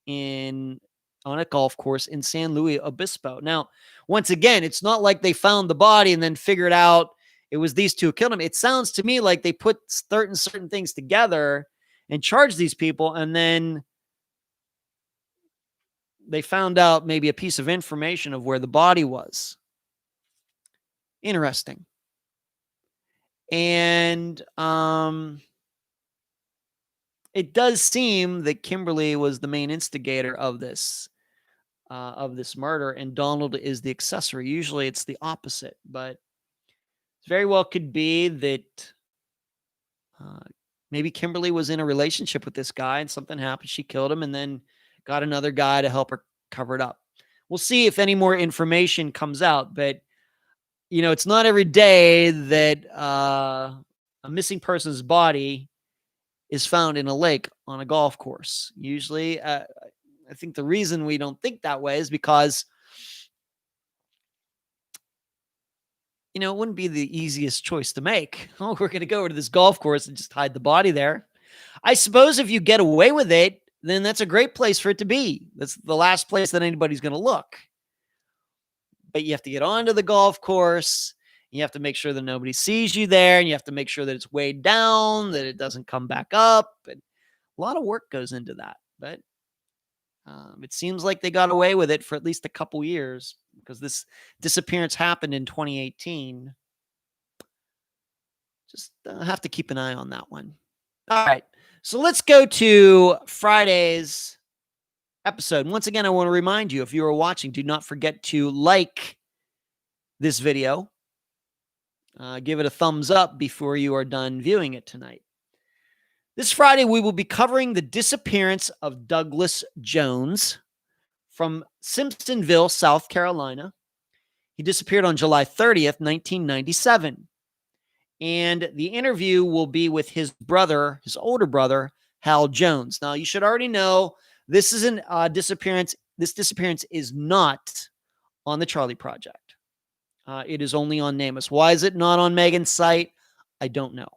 on a golf course in San Luis Obispo. Now, once again, it's not like they found the body and then figured out it was these two who killed him. It sounds to me like they put certain things together and charged these people, and then they found out maybe a piece of information of where the body was. Interesting. And it does seem that Kimberly was the main instigator of this murder, and Donald is the accessory. Usually it's the opposite, but it very well could be that maybe Kimberly was in a relationship with this guy and something happened. She killed him and then got another guy to help her cover it up. We'll see if any more information comes out, but it's not every day that a missing person's body is found in a lake on a golf course. Usually, I think the reason we don't think that way is because, it wouldn't be the easiest choice to make. Oh, we're going to go over to this golf course and just hide the body there. I suppose if you get away with it, then that's a great place for it to be. That's the last place that anybody's going to look. But you have to get onto the golf course. You have to make sure that nobody sees you there, and you have to make sure that it's weighed down, that it doesn't come back up. And a lot of work goes into that. But it seems like they got away with it for at least a couple years, because this disappearance happened in 2018. Just have to keep an eye on that one. All right. So let's go to Friday's episode. Once again, I want to remind you, if you are watching, do not forget to like this video. Give it a thumbs up before you are done viewing it tonight. This Friday, we will be covering the disappearance of Douglas Jones from Simpsonville, South Carolina. He disappeared on July 30th, 1997. And the interview will be with his brother, his older brother, Hal Jones. Now, you should already know This is an disappearance. This disappearance is not on the Charlie Project. It is only on NamUs. Why is it not on Megan's site? I don't know.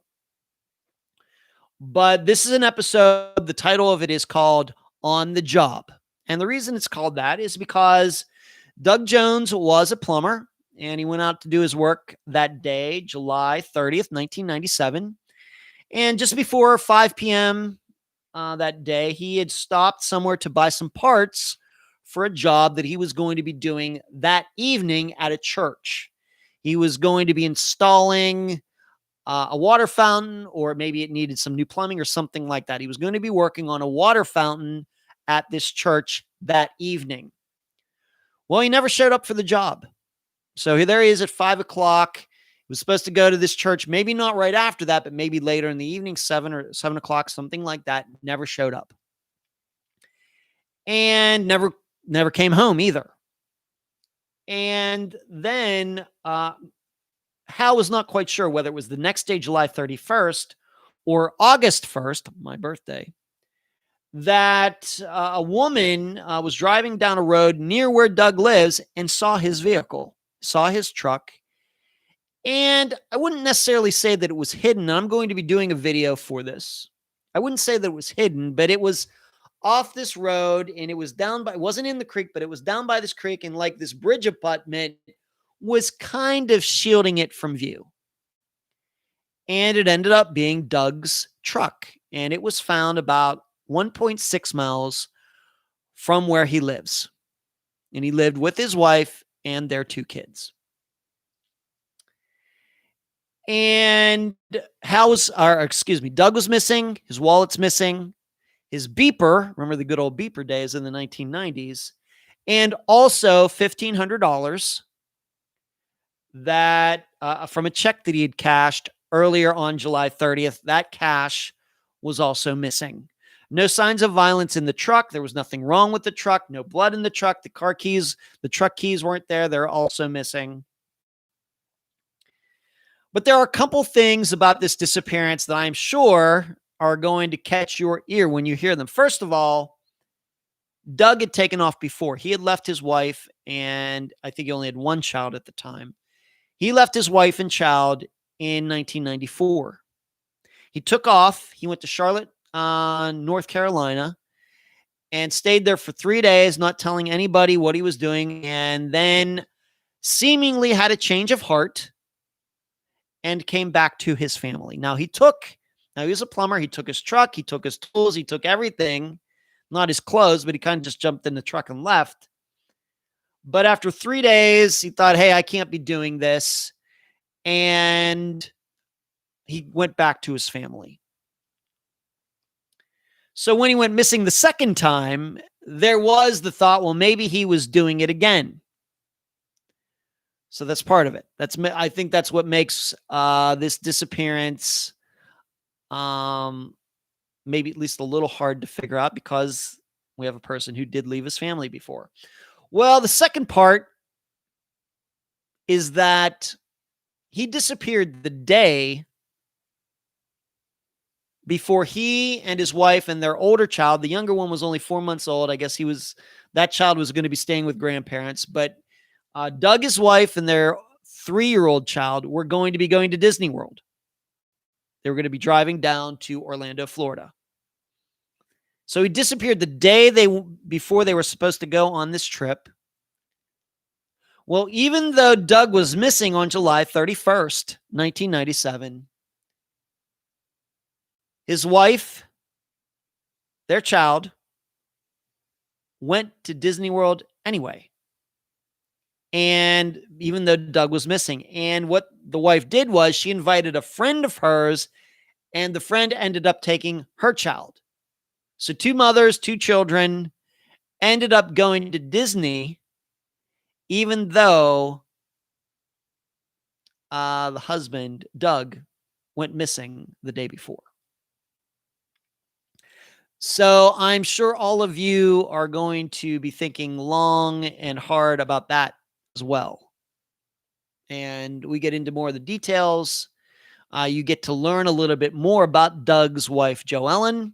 But this is an episode. The title of it is called On the Job. And the reason it's called that is because Doug Jones was a plumber and he went out to do his work that day, July 30th, 1997. And just before 5 p.m. That day, he had stopped somewhere to buy some parts for a job that he was going to be doing that evening at a church. He was going to be installing a water fountain, or maybe it needed some new plumbing or something like that. He was going to be working on a water fountain at this church that evening. Well, he never showed up for the job. So there he is at 5 o'clock. He was supposed to go to this church, maybe not right after that, but maybe later in the evening, 7 o'clock, something like that. Never showed up. And never came home either. And then Hal was not quite sure whether it was the next day, July 31st, or August 1st, my birthday, that a woman was driving down a road near where Doug lives and saw his vehicle, saw his truck. And I wouldn't necessarily say that it was hidden. I'm going to be doing a video for this. I wouldn't say that it was hidden, but it was off this road, and it was down by, it wasn't in the creek, but it was down by this creek, and like this bridge abutment was kind of shielding it from view. And it ended up being Doug's truck, and it was found about 1.6 miles from where he lives. And he lived with his wife and their 2 kids. And Doug was missing. His wallet's missing. His beeper, remember the good old beeper days in the 1990s, and also $1,500 that from a check that he had cashed earlier on July 30th. That cash was also missing. No signs of violence in the truck. There was nothing wrong with the truck. No blood in the truck. The car keys, the truck keys weren't there. They're also missing. But there are a couple things about this disappearance that I'm sure are going to catch your ear when you hear them. First of all, Doug had taken off before. He had left his wife, and I think he only had 1 child at the time. He left his wife and child in 1994. He took off. He went to Charlotte, North Carolina, and stayed there for 3 days, not telling anybody what he was doing, and then seemingly had a change of heart and came back to his family. Now he was a plumber. He took his truck. He took his tools. He took everything, not his clothes, but he kind of just jumped in the truck and left. But after 3 days, he thought, hey, I can't be doing this. And he went back to his family. So when he went missing the second time, there was the thought, well, maybe he was doing it again. So that's part of it. I think that's what makes this disappearance maybe at least a little hard to figure out, because we have a person who did leave his family before. Well, the second part is that he disappeared the day before he and his wife and their older child, the younger one was only 4 months old. I guess that child was going to be staying with grandparents, but Doug, his wife, and their 3-year-old child were going to be going to Disney World. They were going to be driving down to Orlando, Florida. So he disappeared the day before they were supposed to go on this trip. Well, even though Doug was missing on July 31st, 1997, his wife, their child, went to Disney World anyway. And even though Doug was missing, and what the wife did was she invited a friend of hers, and the friend ended up taking her child. So 2 mothers, 2 children ended up going to Disney, even though the husband, Doug, went missing the day before. So I'm sure all of you are going to be thinking long and hard about that as well. And we get into more of the details. You get to learn a little bit more about Doug's wife, Joellen.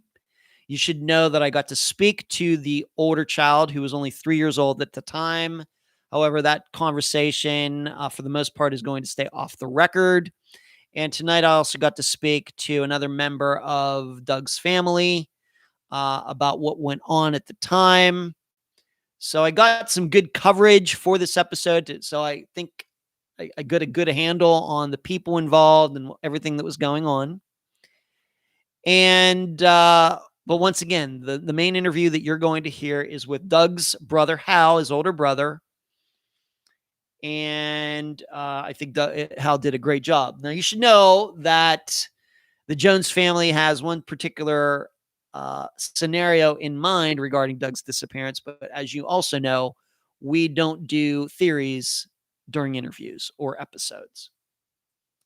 You should know that I got to speak to the older child who was only 3 years old at the time. However, that conversation, for the most part, is going to stay off the record. And tonight, I also got to speak to another member of Doug's family about what went on at the time. So I got some good coverage for this episode. So I think I got a good handle on the people involved and everything that was going on. And but once again, the main interview that you're going to hear is with Doug's brother, Hal, his older brother. And I think Hal did a great job. Now, you should know that the Jones family has one particular scenario in mind regarding Doug's disappearance. But as you also know, we don't do theories during interviews or episodes.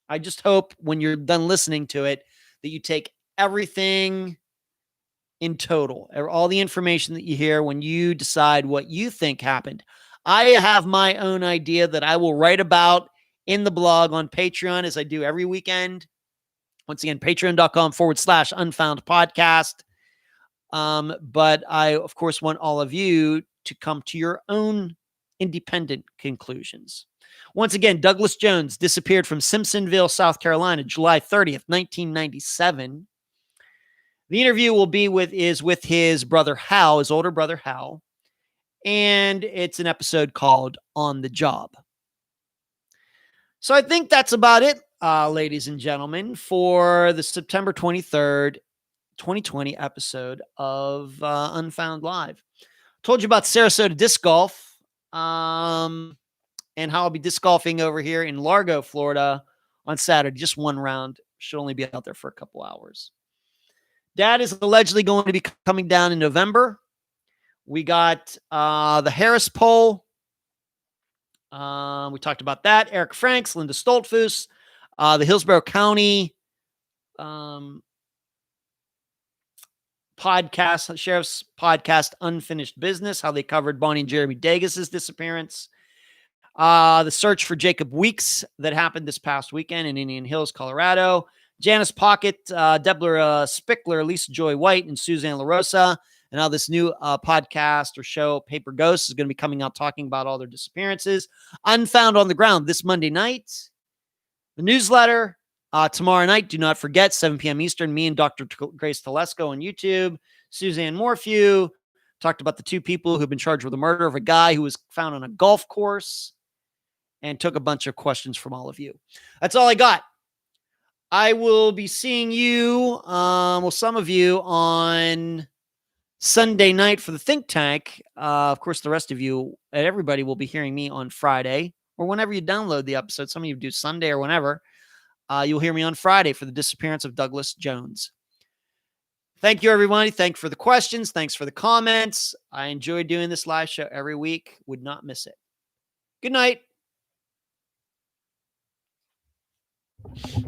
I just hope when you're done listening to it that you take everything in total, all the information that you hear when you decide what you think happened. I have my own idea that I will write about in the blog on Patreon, as I do every weekend. Once again, patreon.com/Unfound Podcast. But I, of course, want all of you to come to your own independent conclusions. Once again, Douglas Jones disappeared from Simpsonville, South Carolina, July 30th, 1997. The interview is with his brother Hal, his older brother Hal, and it's an episode called On the Job. So I think that's about it, ladies and gentlemen, for the September 23rd, 2020 episode of Unfound Live. Told you about Sarasota Disc Golf and how I'll be disc golfing over here in Largo, Florida on Saturday. Just one round. Should only be out there for a couple hours. Dad is allegedly going to be coming down in November. We got the Harris poll. We talked about that. Eric Franks, Linda Stoltzfus, the Hillsborough County podcast, Sheriff's podcast, Unfinished Business, how they covered Bonnie and Jeremy Dages' disappearance. The search for Jacob Weeks that happened this past weekend in Indian Hills, Colorado. Janice Pocket, Deborah Spickler, Lisa Joy White, and Suzanne LaRosa. And now this new podcast or show, Paper Ghosts, is going to be coming out talking about all their disappearances. Unfound on the Ground this Monday night. The newsletter tomorrow night. Do not forget, 7 p.m. Eastern, me and Dr. Grace Telesco on YouTube. Suzanne Morphew talked about the two people who've been charged with the murder of a guy who was found on a golf course and took a bunch of questions from all of you. That's all I got. I will be seeing you, some of you, on Sunday night for the Think Tank. Of course, the rest of you, everybody will be hearing me on Friday or whenever you download the episode. Some of you do Sunday or whenever. You'll hear me on Friday for the disappearance of Douglas Jones. Thank you, everybody. Thanks for the questions. Thanks for the comments. I enjoy doing this live show every week. Would not miss it. Good night.